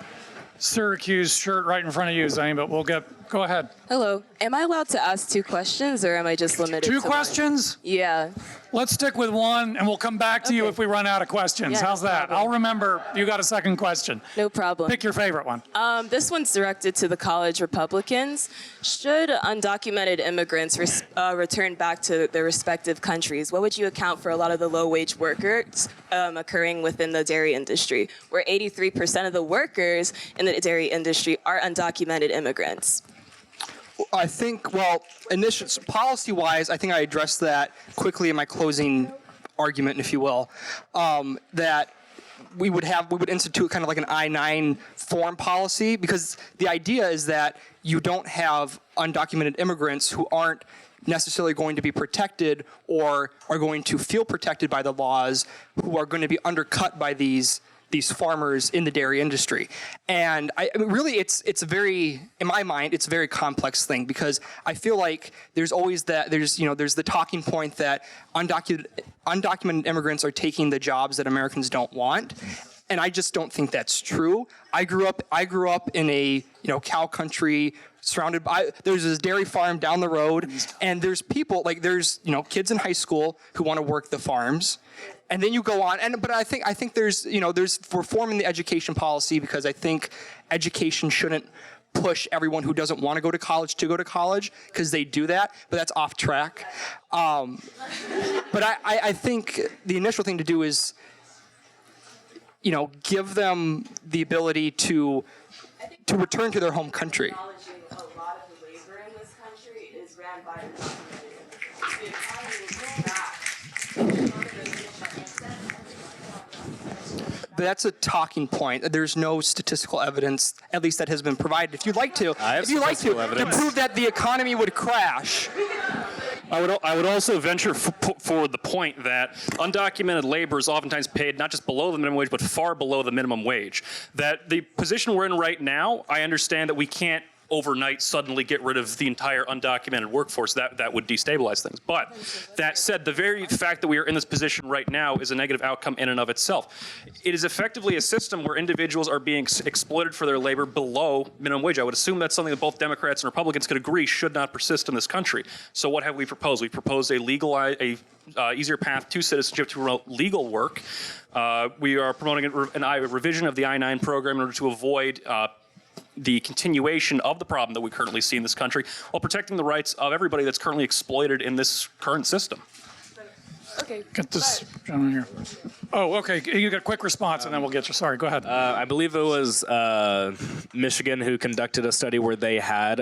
Syracuse shirt right in front of you, Zane, but go ahead. Hello. Am I allowed to ask 2 questions, or am I just limited to 2 questions? One? Yeah. Let's stick with 1, and we'll come back to you if we run out of questions. Yeah, How's no that? problem. I'll remember you got a second question. No problem. Pick your favorite one. This one's directed to the college Republicans. Should undocumented immigrants return back to their respective countries, what would you account for a lot of the low-wage workers occurring within the dairy industry, where 83% of the workers in the dairy industry are undocumented immigrants? I think, policy-wise, I think I addressed that quickly in my closing argument, if you will, that we would institute kind of like an I-9 form policy, because the idea is that you don't have undocumented immigrants who aren't necessarily going to be protected or are going to feel protected by the laws, who are going to be undercut by these farmers in the dairy industry. And I mean, really, it's a very, in my mind, it's a very complex thing, because I feel like there's always there's the talking point that undocumented immigrants are taking the jobs that Americans don't want. And I just don't think that's true. I grew up in a cow country, surrounded by, there's this dairy farm down the road, and there's people, there's kids in high school who want to work the farms. And then you go on, but I think there's reform in the education policy, because I think education shouldn't push everyone who doesn't want to go to college, because they do that, but that's off track. But I think the initial thing to do is, give them the ability to return to their home country. A lot of the labor in this country is ran by undocumented immigrants. The economy will go back. But that's a talking point. There's no statistical evidence, at least that has been provided. If you'd like to, to prove that the economy would crash. I would also venture forward the point that undocumented labor is oftentimes paid not just below the minimum wage, but far below the minimum wage. That the position we're in right now, I understand that we can't overnight suddenly get rid of the entire undocumented workforce. That would destabilize things. But that said, the very fact that we are in this position right now is a negative outcome in and of itself. It is effectively a system where individuals are being exploited for their labor below minimum wage. I would assume that's something that both Democrats and Republicans could agree should not persist in this country. So what have we proposed? We proposed a easier path to citizenship to legal work. We are promoting a revision of the I-9 program in order to avoid the continuation of the problem that we currently see in this country, while protecting the rights of everybody that's currently exploited in this current system. Okay. Get this gentleman here. Oh, okay. You got a quick response, and then we'll get you. Sorry, go ahead. I believe it was Michigan who conducted a study where they had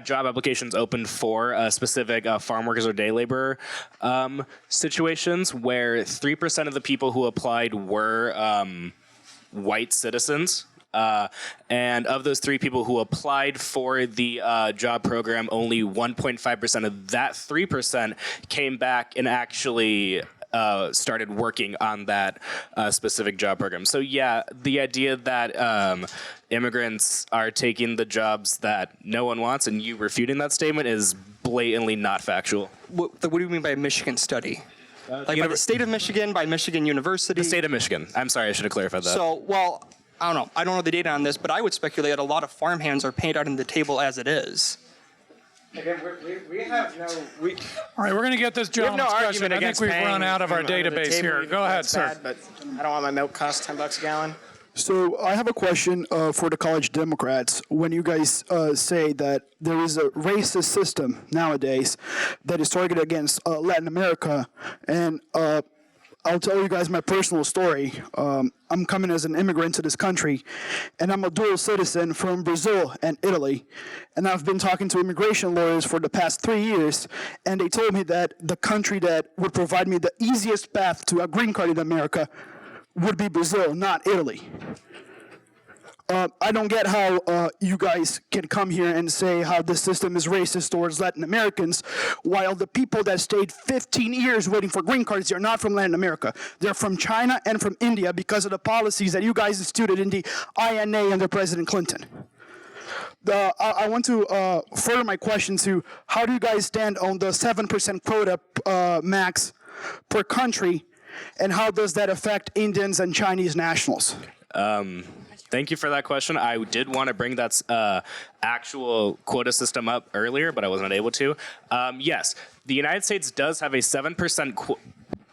job applications open for specific farm workers or day laborer situations, where 3% of the people who applied were white citizens. And of those 3 people who applied for the job program, only 1.5% of that 3% came back and actually started working on that specific job program. So yeah, the idea that immigrants are taking the jobs that no one wants and you refuting that statement is blatantly not factual. What do you mean by a Michigan study? Like by the state of Michigan, by Michigan University? The state of Michigan. I'm sorry, I should have clarified that. So, well, I don't know. I don't know the data on this, but I would speculate that a lot of farmhands are paid out on the table as it is. Again, we have no. All right, we're going to get this gentleman's question. I think we've run out of our paying from database the table, here. even Go though ahead, it's sir. bad, but I don't want my milk cost $10 a gallon. So I have a question for the college Democrats. When you guys say that there is a racist system nowadays that is targeted against Latin America, and I'll tell you guys my personal story. I'm coming as an immigrant to this country, and I'm a dual citizen from Brazil and Italy. And I've been talking to immigration lawyers for the past 3 years, and they told me that the country that would provide me the easiest path to a green card in America would be Brazil, not Italy. I don't get how you guys can come here and say how the system is racist towards Latin Americans, while the people that stayed 15 years waiting for green cards, they're not from Latin America. They're from China and from India because of the policies that you guys instituted in the INA under President Clinton. I want to further my question to how do you guys stand on the 7% quota max per country, and how does that affect Indians and Chinese nationals? Thank you for that question. I did want to bring that actual quota system up earlier, but I wasn't able to. Yes, the United States does have a 7%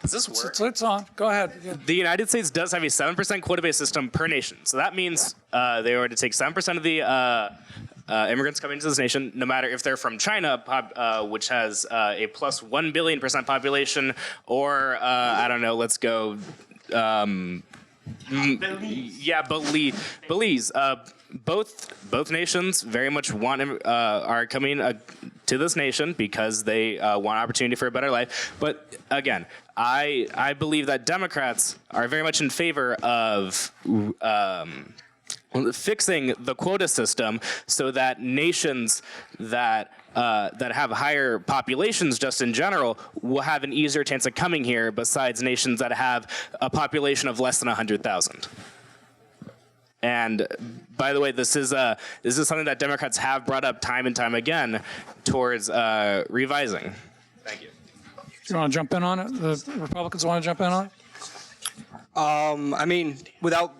Does this work? It's on. Go ahead. The United States does have a 7% quota-based system per nation. So that means they were to take 7% of the immigrants coming into this nation, no matter if they're from China, which has a plus 1 billion % population, or I don't know, let's go. Belize. Both nations very much are coming to this nation because they want opportunity for a better life. But again, I believe that Democrats are very much in favor of fixing the quota system so that nations that have higher populations just in general will have an easier chance of coming here, besides nations that have a population of less than 100,000. And by the way, this is something that Democrats have brought up time and time again towards revising. Thank you. Do you want to jump in on it? The Republicans want to jump in on it? I mean, without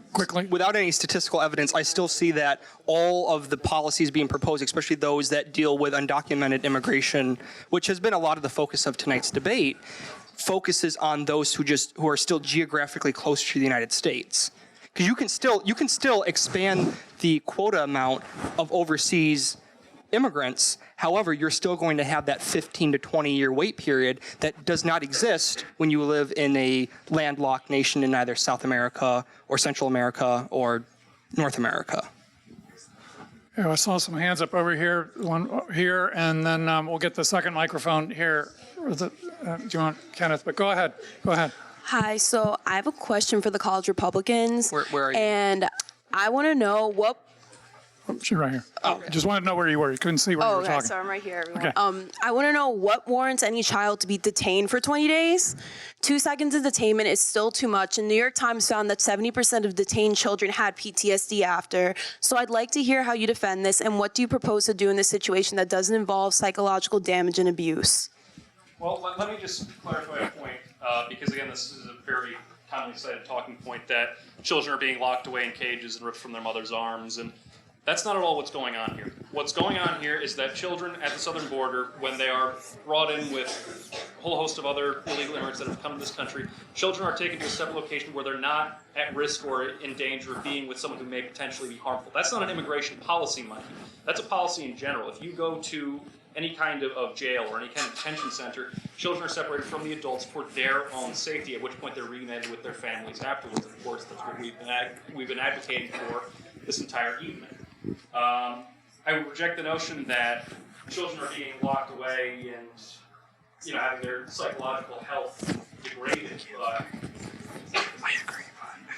any statistical evidence, I still see that all of the policies being proposed, especially those that deal with undocumented immigration, which has been a lot of the focus of tonight's debate, focuses on those who are still geographically close to the United States. Because you can still expand the quota amount of overseas immigrants. However, you're still going to have that 15 to 20 year wait period that does not exist when you live in a landlocked nation in either South America or Central America or North America. Yeah, I saw some hands up over here, one here, and then we'll get the second microphone here. Do you want Kenneth? But go ahead. Go ahead. Hi, so I have a question for the college Republicans. Where are you? And I want to know what. Oh, she's right here. Oh, just wanted to know where you were. You couldn't see where you were okay, talking. so I'm right here, everyone. Okay. I want to know what warrants any child to be detained for 20 days. 2 seconds of detainment is still too much, and New York Times found that 70% of detained children had PTSD after. So I'd like to hear how you defend this, and what do you propose to do in this situation that doesn't involve psychological damage and abuse? Well, let me just clarify a point, because again, this is a very commonly cited talking point that children are being locked away in cages and ripped from their mother's arms, and that's not at all what's going on here. What's going on here is that children at the southern border, when they are brought in with a whole host of other illegal immigrants that have come to this country, children are taken to a separate location where they're not at risk or in danger of being with someone who may potentially be harmful. That's not an immigration policy, mind you. That's a policy in general. If you go to any kind of jail or any kind of detention center, children are separated from the adults for their own safety, at which point they're reunited with their families afterwards. Of course, that's what we've been advocating for this entire evening. I would reject the notion that children are being locked away and, you know, having their psychological health degraded. But I agree.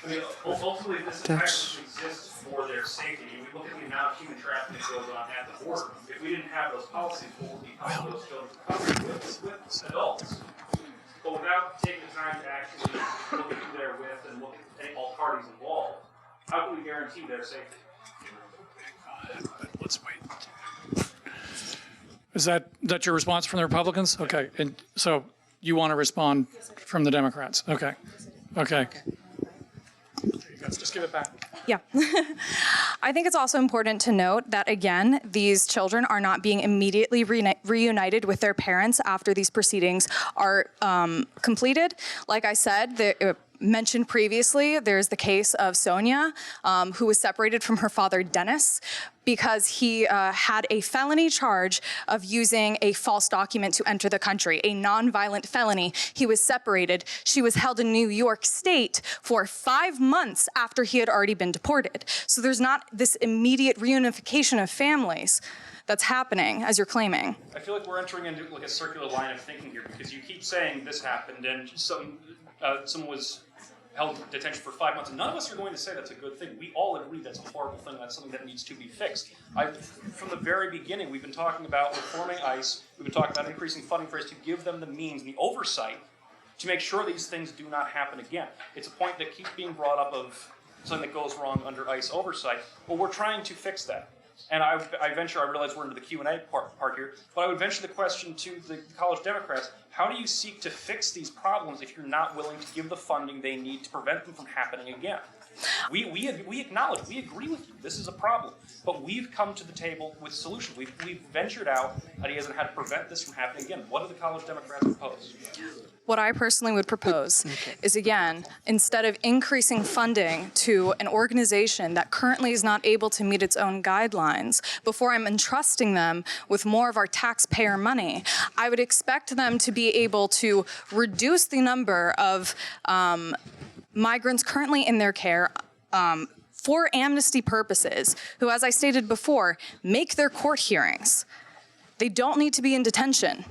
I mean, ultimately, this entire system exists for their safety. I mean, we look at the amount of human trafficking that goes on at the border. If we didn't have those policies, what would become of those children covered with adults? But without taking the time to actually look at who they're with and look at all parties involved, how can we guarantee their safety? Let's wait. Is that your response from the Republicans? Okay, and so you want to respond from the Democrats? Okay. Okay. Just give it back. Yeah. I think it's also important to note that, again, these children are not being immediately reunited with their parents after these proceedings are completed. Like I said, mentioned previously, there's the case of Sonia, who was separated from her father, Dennis, because he had a felony charge of using a false document to enter the country, a nonviolent felony. He was separated. She was held in New York State for 5 months after he had already been deported. So there's not this immediate reunification of families that's happening, as you're claiming. I feel like we're entering into like a circular line of thinking here, because you keep saying this happened and someone was held in detention for 5 months, and none of us are going to say that's a good thing. We all agree that's a horrible thing, that's something that needs to be fixed. From the very beginning, we've been talking about reforming ICE, we've been talking about increasing funding for ICE to give them the means, the oversight, to make sure these things do not happen again. It's a point that keeps being brought up of something that goes wrong under ICE oversight. Well, we're trying to fix that. And I realize we're into the Q&A part here, but I would venture the question to the college Democrats: how do you seek to fix these problems if you're not willing to give the funding they need to prevent them from happening again? We acknowledge, we agree with you, this is a problem, but we've come to the table with solutions. We've ventured out ideas on how to prevent this from happening again. What do the college Democrats propose? What I personally would propose is, again, instead of increasing funding to an organization that currently is not able to meet its own guidelines, before I'm entrusting them with more of our taxpayer money, I would expect them to be able to reduce the number of migrants currently in their care for amnesty purposes, who, as I stated before, make their court hearings. They don't need to be in detention.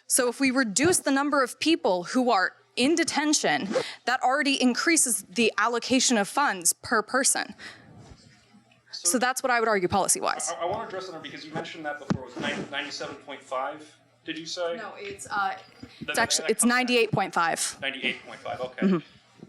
So if we reduce the number of people who are in detention, that already increases the allocation of funds per person. So that's what I would argue policy-wise. I want to address that because you mentioned that before. It was 97.5, did you say? No, it's 98.5. 98.5, okay. Mm-hmm.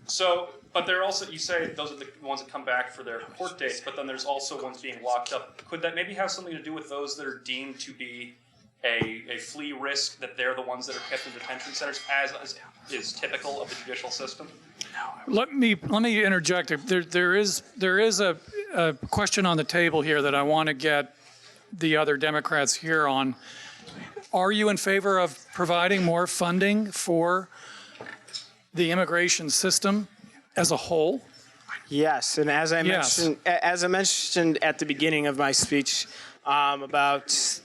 So, but there also, you say those are the ones that come back for their court dates, but then there's also ones being locked up. Could that maybe have something to do with those that are deemed to be a flea risk, that they're the ones that are kept in detention centers, as is typical of the judicial system? Let me interject. There is a question on the table here that I want to get the other Democrats here on. Are you in favor of providing more funding for the immigration system as a whole? Yes, and as I mentioned at the beginning of my speech about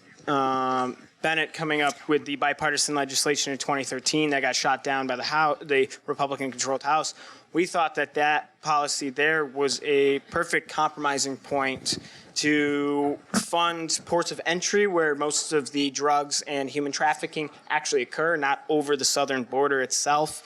Bennett coming up with the bipartisan legislation in 2013 that got shot down by the Republican-controlled House, we thought that policy there was a perfect compromising point to fund ports of entry where most of the drugs and human trafficking actually occur, not over the southern border itself.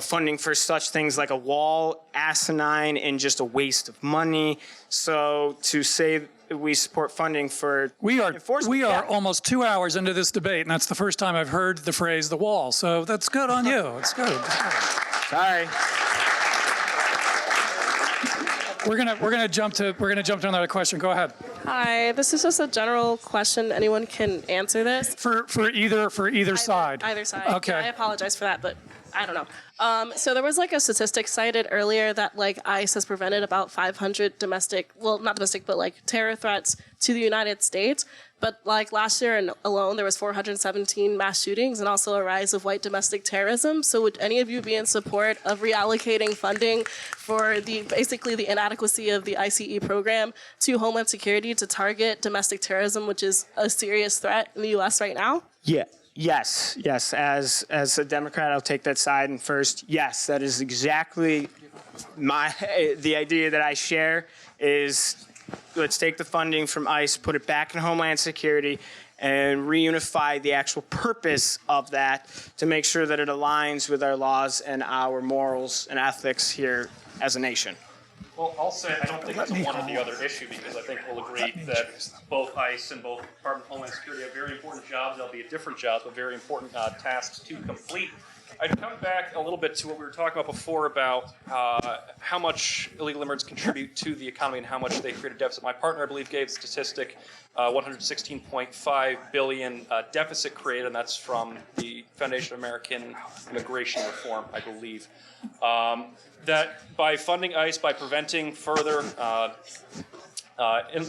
Funding for such things like a wall, asinine, and just a waste of money. So to say we support funding for enforcement. We are almost 2 hours into this debate, and that's the first time I've heard the phrase "the wall." So that's good on you. It's good. Sorry. We're gonna jump to another question. Go ahead. Hi, this is just a general question. Anyone can answer this. For either side. Either side. Okay. Yeah, I apologize for that, but I don't know. So there was like a statistic cited earlier that like ICE has prevented about 500 domestic, well, not domestic, but like terror threats to the United States. But like last year alone, there was 417 mass shootings and also a rise of white domestic terrorism. So would any of you be in support of reallocating funding for basically the inadequacy of the ICE program to Homeland Security to target domestic terrorism, which is a serious threat in the U.S. right now? Yeah. Yes. As a Democrat, I'll take that side. And first, yes, that is exactly the idea that I share is let's take the funding from ICE, put it back in Homeland Security, and reunify the actual purpose of that to make sure that it aligns with our laws and our morals and ethics here as a nation. Well, I'll say I don't think it's a one or the other issue because I think we'll agree that both ICE and both Department of Homeland Security have very important jobs, albeit different jobs, but very important tasks to complete. I'd come back a little bit to what we were talking about before about how much illegal immigrants contribute to the economy and how much they create a deficit. My partner, I believe, gave the statistic 116.5 billion deficit created, and that's from the Foundation of American Immigration Reform, I believe. That by funding ICE, by preventing further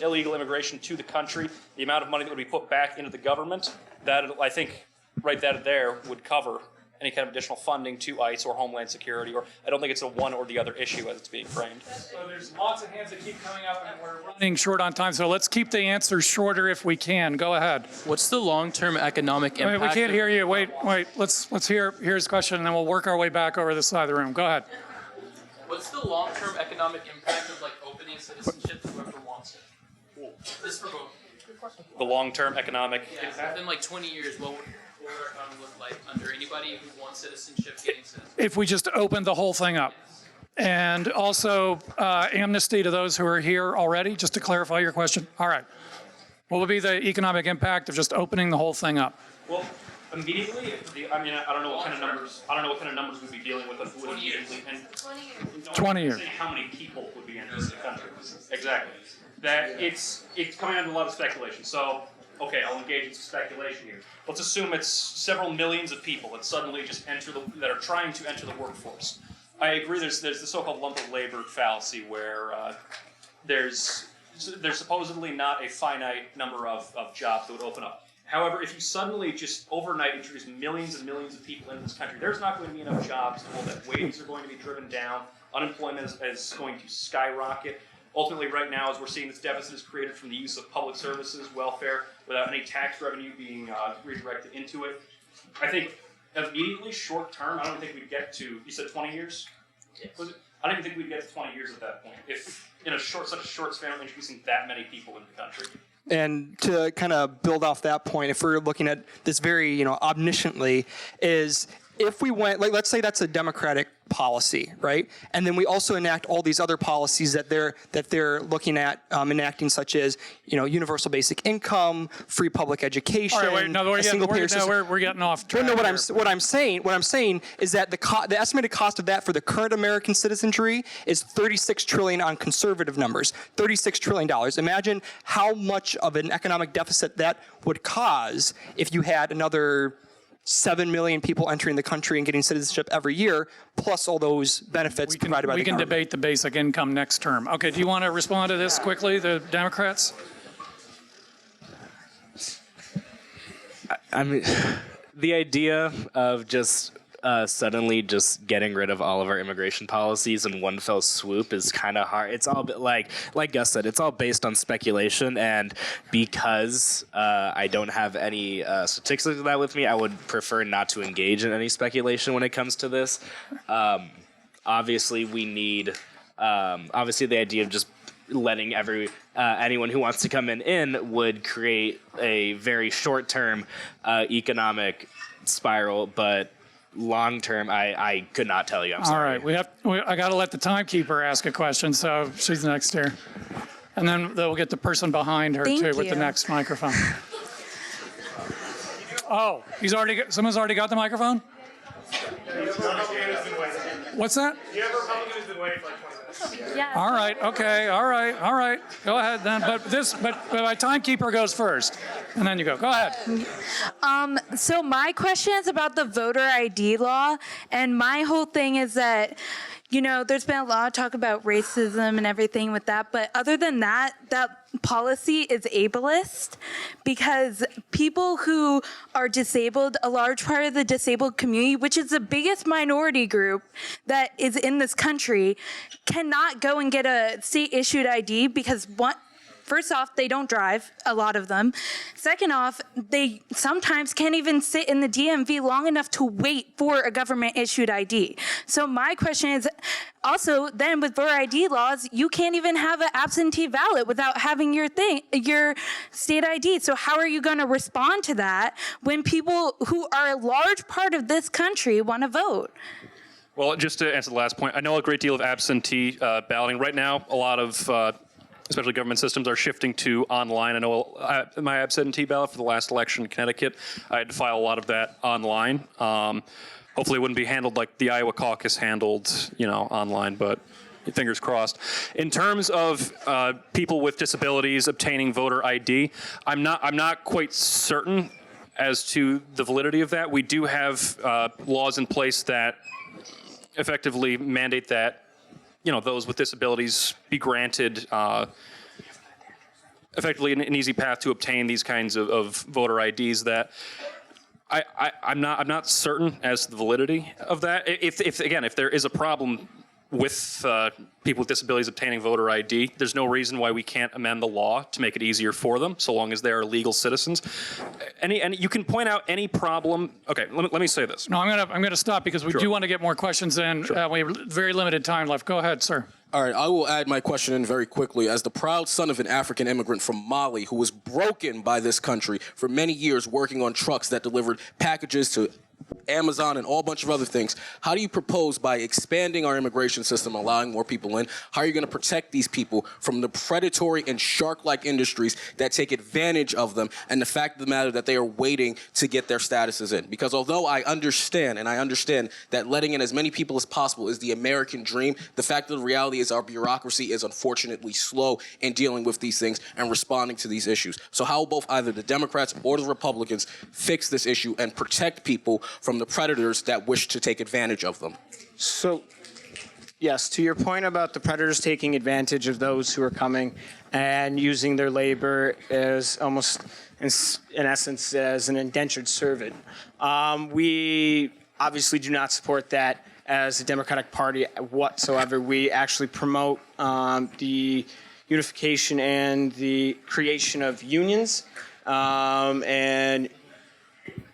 illegal immigration to the country, the amount of money that would be put back into the government, that I think right there would cover any kind of additional funding to ICE or Homeland Security, or I don't think it's a one or the other issue as it's being framed. So there's lots of hands that keep coming up, and we're running short on time, so let's keep the answers shorter if we can. Go ahead. What's the long-term economic impact? Wait, we can't hear you. Wait. Let's hear his question, and then we'll work our way back over this side of the room. Go ahead. What's the long-term economic impact of like opening citizenship to whoever wants it? This for both. The long-term economic impact? Within like 20 years, what would our economy look like under anybody who wants citizenship getting citizenship? If we just opened the whole thing up. And also amnesty to those who are here already, just to clarify your question. All right. What would be the economic impact of just opening the whole thing up? Well, immediately, I don't know what kind of numbers we'd be dealing with immediately. 20 years. How many people would be entering the country? Exactly. That it's coming down to a lot of speculation. So, okay, I'll engage in some speculation here. Let's assume it's several millions of people that suddenly just that are trying to enter the workforce. I agree. There's the so-called lump of labor fallacy where there's supposedly not a finite number of jobs that would open up. However, if you suddenly just overnight introduce millions and millions of people into this country, there's not going to be enough jobs to hold that. Wages are going to be driven down. Unemployment is going to skyrocket. Ultimately, right now, as we're seeing, this deficit is created from the use of public services, welfare, without any tax revenue being redirected into it. I think immediately, short term, I don't think we'd get to, you said 20 years? Was it? I don't even think we'd get to 20 years at that point, if in such a short span of introducing that many people into the country. And to kind of build off that point, if we're looking at this very, omnisciently, is if we went, like, let's say that's a Democratic policy, right? And then we also enact all these other policies that they're looking at enacting, such as, universal basic income, free public education, all right, a single payer system. We're getting off track. No, what I'm saying is that the estimated cost of that for the current American citizenry is $36 trillion on conservative numbers, $36 trillion. Imagine how much of an economic deficit that would cause if you had another 7 million people entering the country and getting citizenship every year, plus all those benefits provided by the government. We can debate the basic income next term. Okay, do you want to respond to this quickly, the Democrats? I mean, the idea of just suddenly just getting rid of all of our immigration policies in one fell swoop is kind of hard. It's all like Gus said, it's all based on speculation, and because I don't have any statistics of that with me, I would prefer not to engage in any speculation when it comes to this. Obviously, we need obviously the idea of just letting anyone who wants to come in would create a very short-term economic spiral, but long-term, I could not tell you. I'm sorry. All right, I got to let the timekeeper ask a question, so she's next here. And then we'll get the person behind her, with the next microphone. Oh, someone's already got the microphone? What's that? You have a Republican who's been waiting for like 20 minutes. Yeah. All right. Okay. All right. Go ahead then. But my timekeeper goes first, and then you go. Go ahead. So my question is about the voter ID law, and my whole thing is that, you know, there's been a lot of talk about racism and everything with that, but other than that, that policy is ableist because people who are disabled, a large part of the disabled community, which is the biggest minority group that is in this country, cannot go and get a state-issued ID because first off, they don't drive, a lot of them. Second off, they sometimes can't even sit in the DMV long enough to wait for a government-issued ID. So my question is, also, then with voter ID laws, you can't even have an absentee ballot without having your state ID. So how are you going to respond to that when people who are a large part of this country want to vote? Well, just to answer the last point, I know a great deal of absentee balloting. Right now, a lot of especially government systems are shifting to online. I know my absentee ballot for the last election in Connecticut, I had to file a lot of that online. Hopefully it wouldn't be handled like the Iowa caucus handled, online, but fingers crossed. In terms of people with disabilities obtaining voter ID, I'm not quite certain as to the validity of that. We do have laws in place that effectively mandate that those with disabilities be granted effectively an easy path to obtain these kinds of voter IDs. That I'm not certain as to the validity of that. If there is a problem with people with disabilities obtaining voter ID, there's no reason why we can't amend the law to make it easier for them, so long as they are legal citizens. And you can point out any problem. Okay, let me say this. No, I'm gonna stop because we do want to get more questions in. Sure. We have very limited time left. Go ahead, sir. All right, I will add my question in very quickly. As the proud son of an African immigrant from Mali who was broken by this country for many years working on trucks that delivered packages to Amazon and all bunch of other things, how do you propose by expanding our immigration system, allowing more people in, how are you going to protect these people from the predatory and shark-like industries that take advantage of them and the fact of the matter that they are waiting to get their statuses in? Because although I understand that letting in as many people as possible is the American dream, the fact of the reality is our bureaucracy is unfortunately slow in dealing with these things and responding to these issues. So how will both either the Democrats or the Republicans fix this issue and protect people from the predators that wish to take advantage of them? So, yes, to your point about the predators taking advantage of those who are coming and using their labor as almost, in essence, as an indentured servant. We obviously do not support that as a Democratic Party whatsoever. We actually promote the unification and the creation of unions and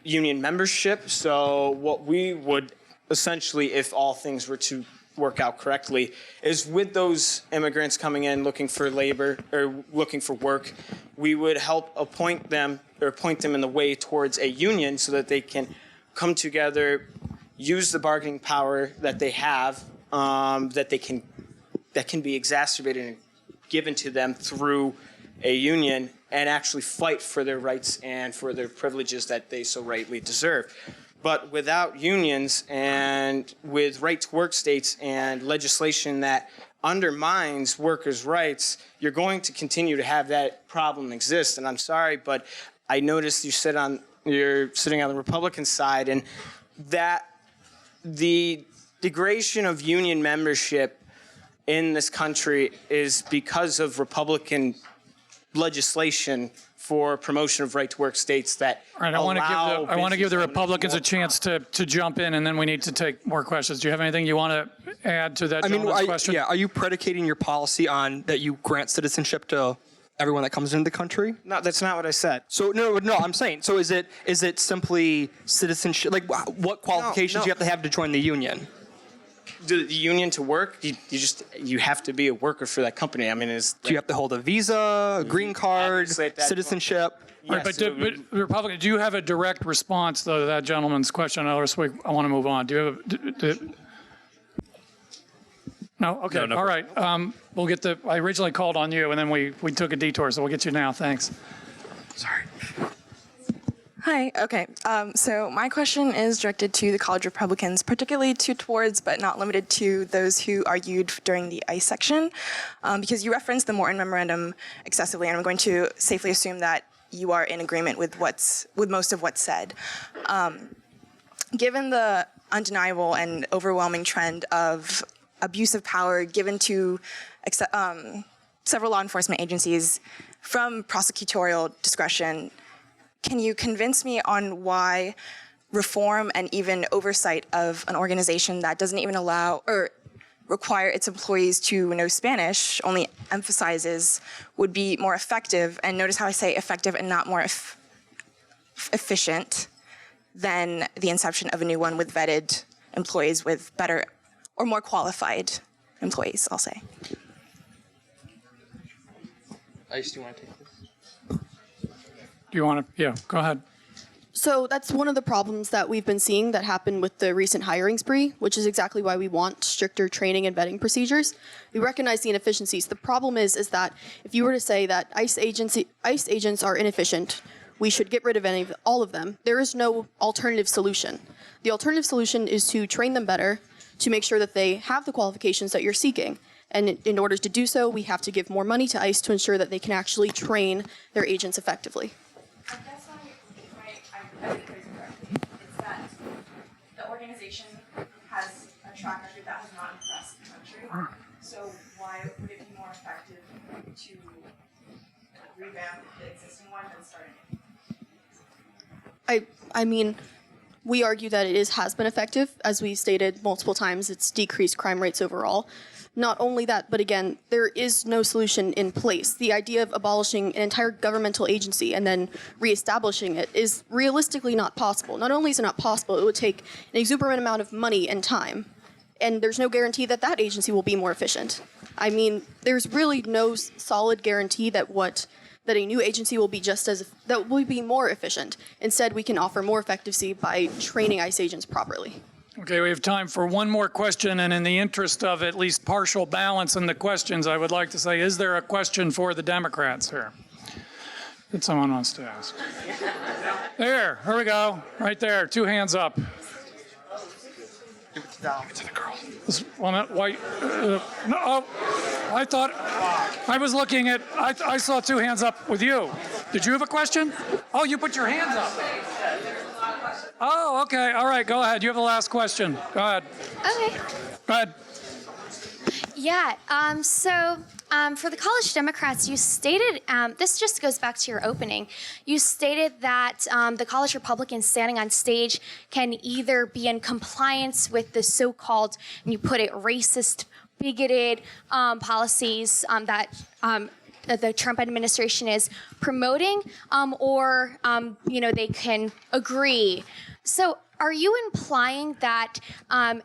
union membership. So what we would essentially, if all things were to work out correctly, is with those immigrants coming in looking for labor or looking for work, we would help point them in the way towards a union so that they can come together, use the bargaining power that they have, that can be exacerbated and given to them through a union, and actually fight for their rights and for their privileges that they so rightly deserve. But without unions and with right-to-work states and legislation that undermines workers' rights, you're going to continue to have that problem exist. And I'm sorry, but I noticed you're sitting on the Republican side, and that the degradation of union membership in this country is because of Republican legislation for promotion of right-to-work states that All right, I want to give the Republicans a chance to jump in, and then we need to take more questions. Do you have anything you want to add to that gentleman's question? Yeah, are you predicating your policy on that you grant citizenship to everyone that comes into the country? No, that's not what I said. So no, I'm saying, so is it simply citizenship? Like, what qualifications do you have to have to join the union? The union to work, you have to be a worker for that company. I mean, do you have to hold a visa, a green card, citizenship? Right, but Republican, do you have a direct response though to that gentleman's question? Otherwise, I want to move on. Do you have No. Okay. No. All right. We'll get I originally called on you, and then we took a detour, so we'll get you now. Thanks. Sorry. Hi, okay. So my question is directed to the college Republicans, particularly towards, but not limited to, those who argued during the ICE section, because you referenced the Morton Memorandum excessively, and I'm going to safely assume that you are in agreement with most of what's said. Given the undeniable and overwhelming trend of abuse of power given to several law enforcement agencies from prosecutorial discretion, can you convince me on why reform and even oversight of an organization that doesn't even allow or require its employees to know Spanish, only emphasizes, would be more effective? And notice how I say effective and not more efficient than the inception of a new one with vetted employees with better or more qualified employees, I'll say. Ice, do you want to take this? Do you want to? Yeah, go ahead. So that's one of the problems that we've been seeing that happened with the recent hiring spree, which is exactly why we want stricter training and vetting procedures. We recognize the inefficiencies. The problem is that if you were to say that ICE agents are inefficient, we should get rid of all of them, there is no alternative solution. The alternative solution is to train them better, to make sure that they have the qualifications that you're seeking. And in order to do so, we have to give more money to ICE to ensure that they can actually train their agents effectively. I guess I think it's that the organization has a track record that has not impressed the country. So why would it be more effective to revamp the existing one than start a new? I mean, we argue that it has been effective. As we stated multiple times, it's decreased crime rates overall. Not only that, but again, there is no solution in place. The idea of abolishing an entire governmental agency and then reestablishing it is realistically not possible. Not only is it not possible, it would take an exuberant amount of money and time. And there's no guarantee that that agency will be more efficient. I mean, there's really no solid guarantee that a new agency will be that will be more efficient. Instead, we can offer more effectiveness by training ICE agents properly. Okay, we have time for one more question, and in the interest of at least partial balance in the questions, I would like to say, is there a question for the Democrats here that someone wants to ask? Here we go, right there, 2 hands up. Give it to the girl. No, I thought, I was looking at, I saw 2 hands up with you. Did you have a question? Oh, you put your hands up. Oh, okay. All right. Go ahead. You have the last question. Go ahead. Okay. Go ahead. Yeah. For the college Democrats, you stated, this just goes back to your opening, you stated that the college Republicans standing on stage can either be in compliance with the so-called, and you put it, racist, bigoted policies that the Trump administration is promoting, or they can agree. So are you implying that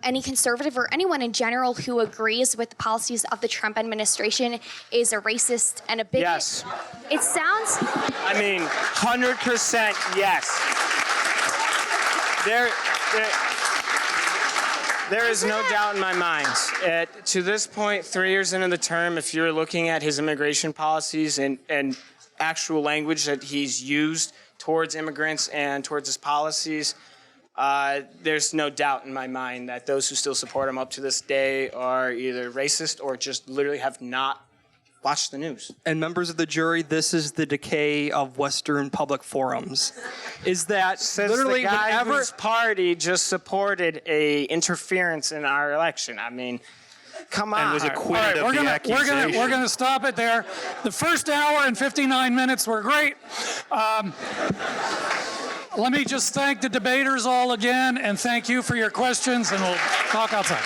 any conservative or anyone in general who agrees with the policies of the Trump administration is a racist and a bigot? Yes. It sounds... I mean, 100% yes. There is no doubt in my mind. To this point, 3 years into the term, if you're looking at his immigration policies and actual language that he's used towards immigrants and towards his policies, there's no doubt in my mind that those who still support him up to this day are either racist or just literally have not watched the news. And members of the jury, this is the decay of Western public forums. Is that Says literally the guy whenever whose party just supported a interference in our election. I mean, come on. And was acquitted of the accusation. We're gonna stop it there. The first hour and 59 minutes were great. Let me just thank the debaters all again, and thank you for your questions, and we'll talk outside.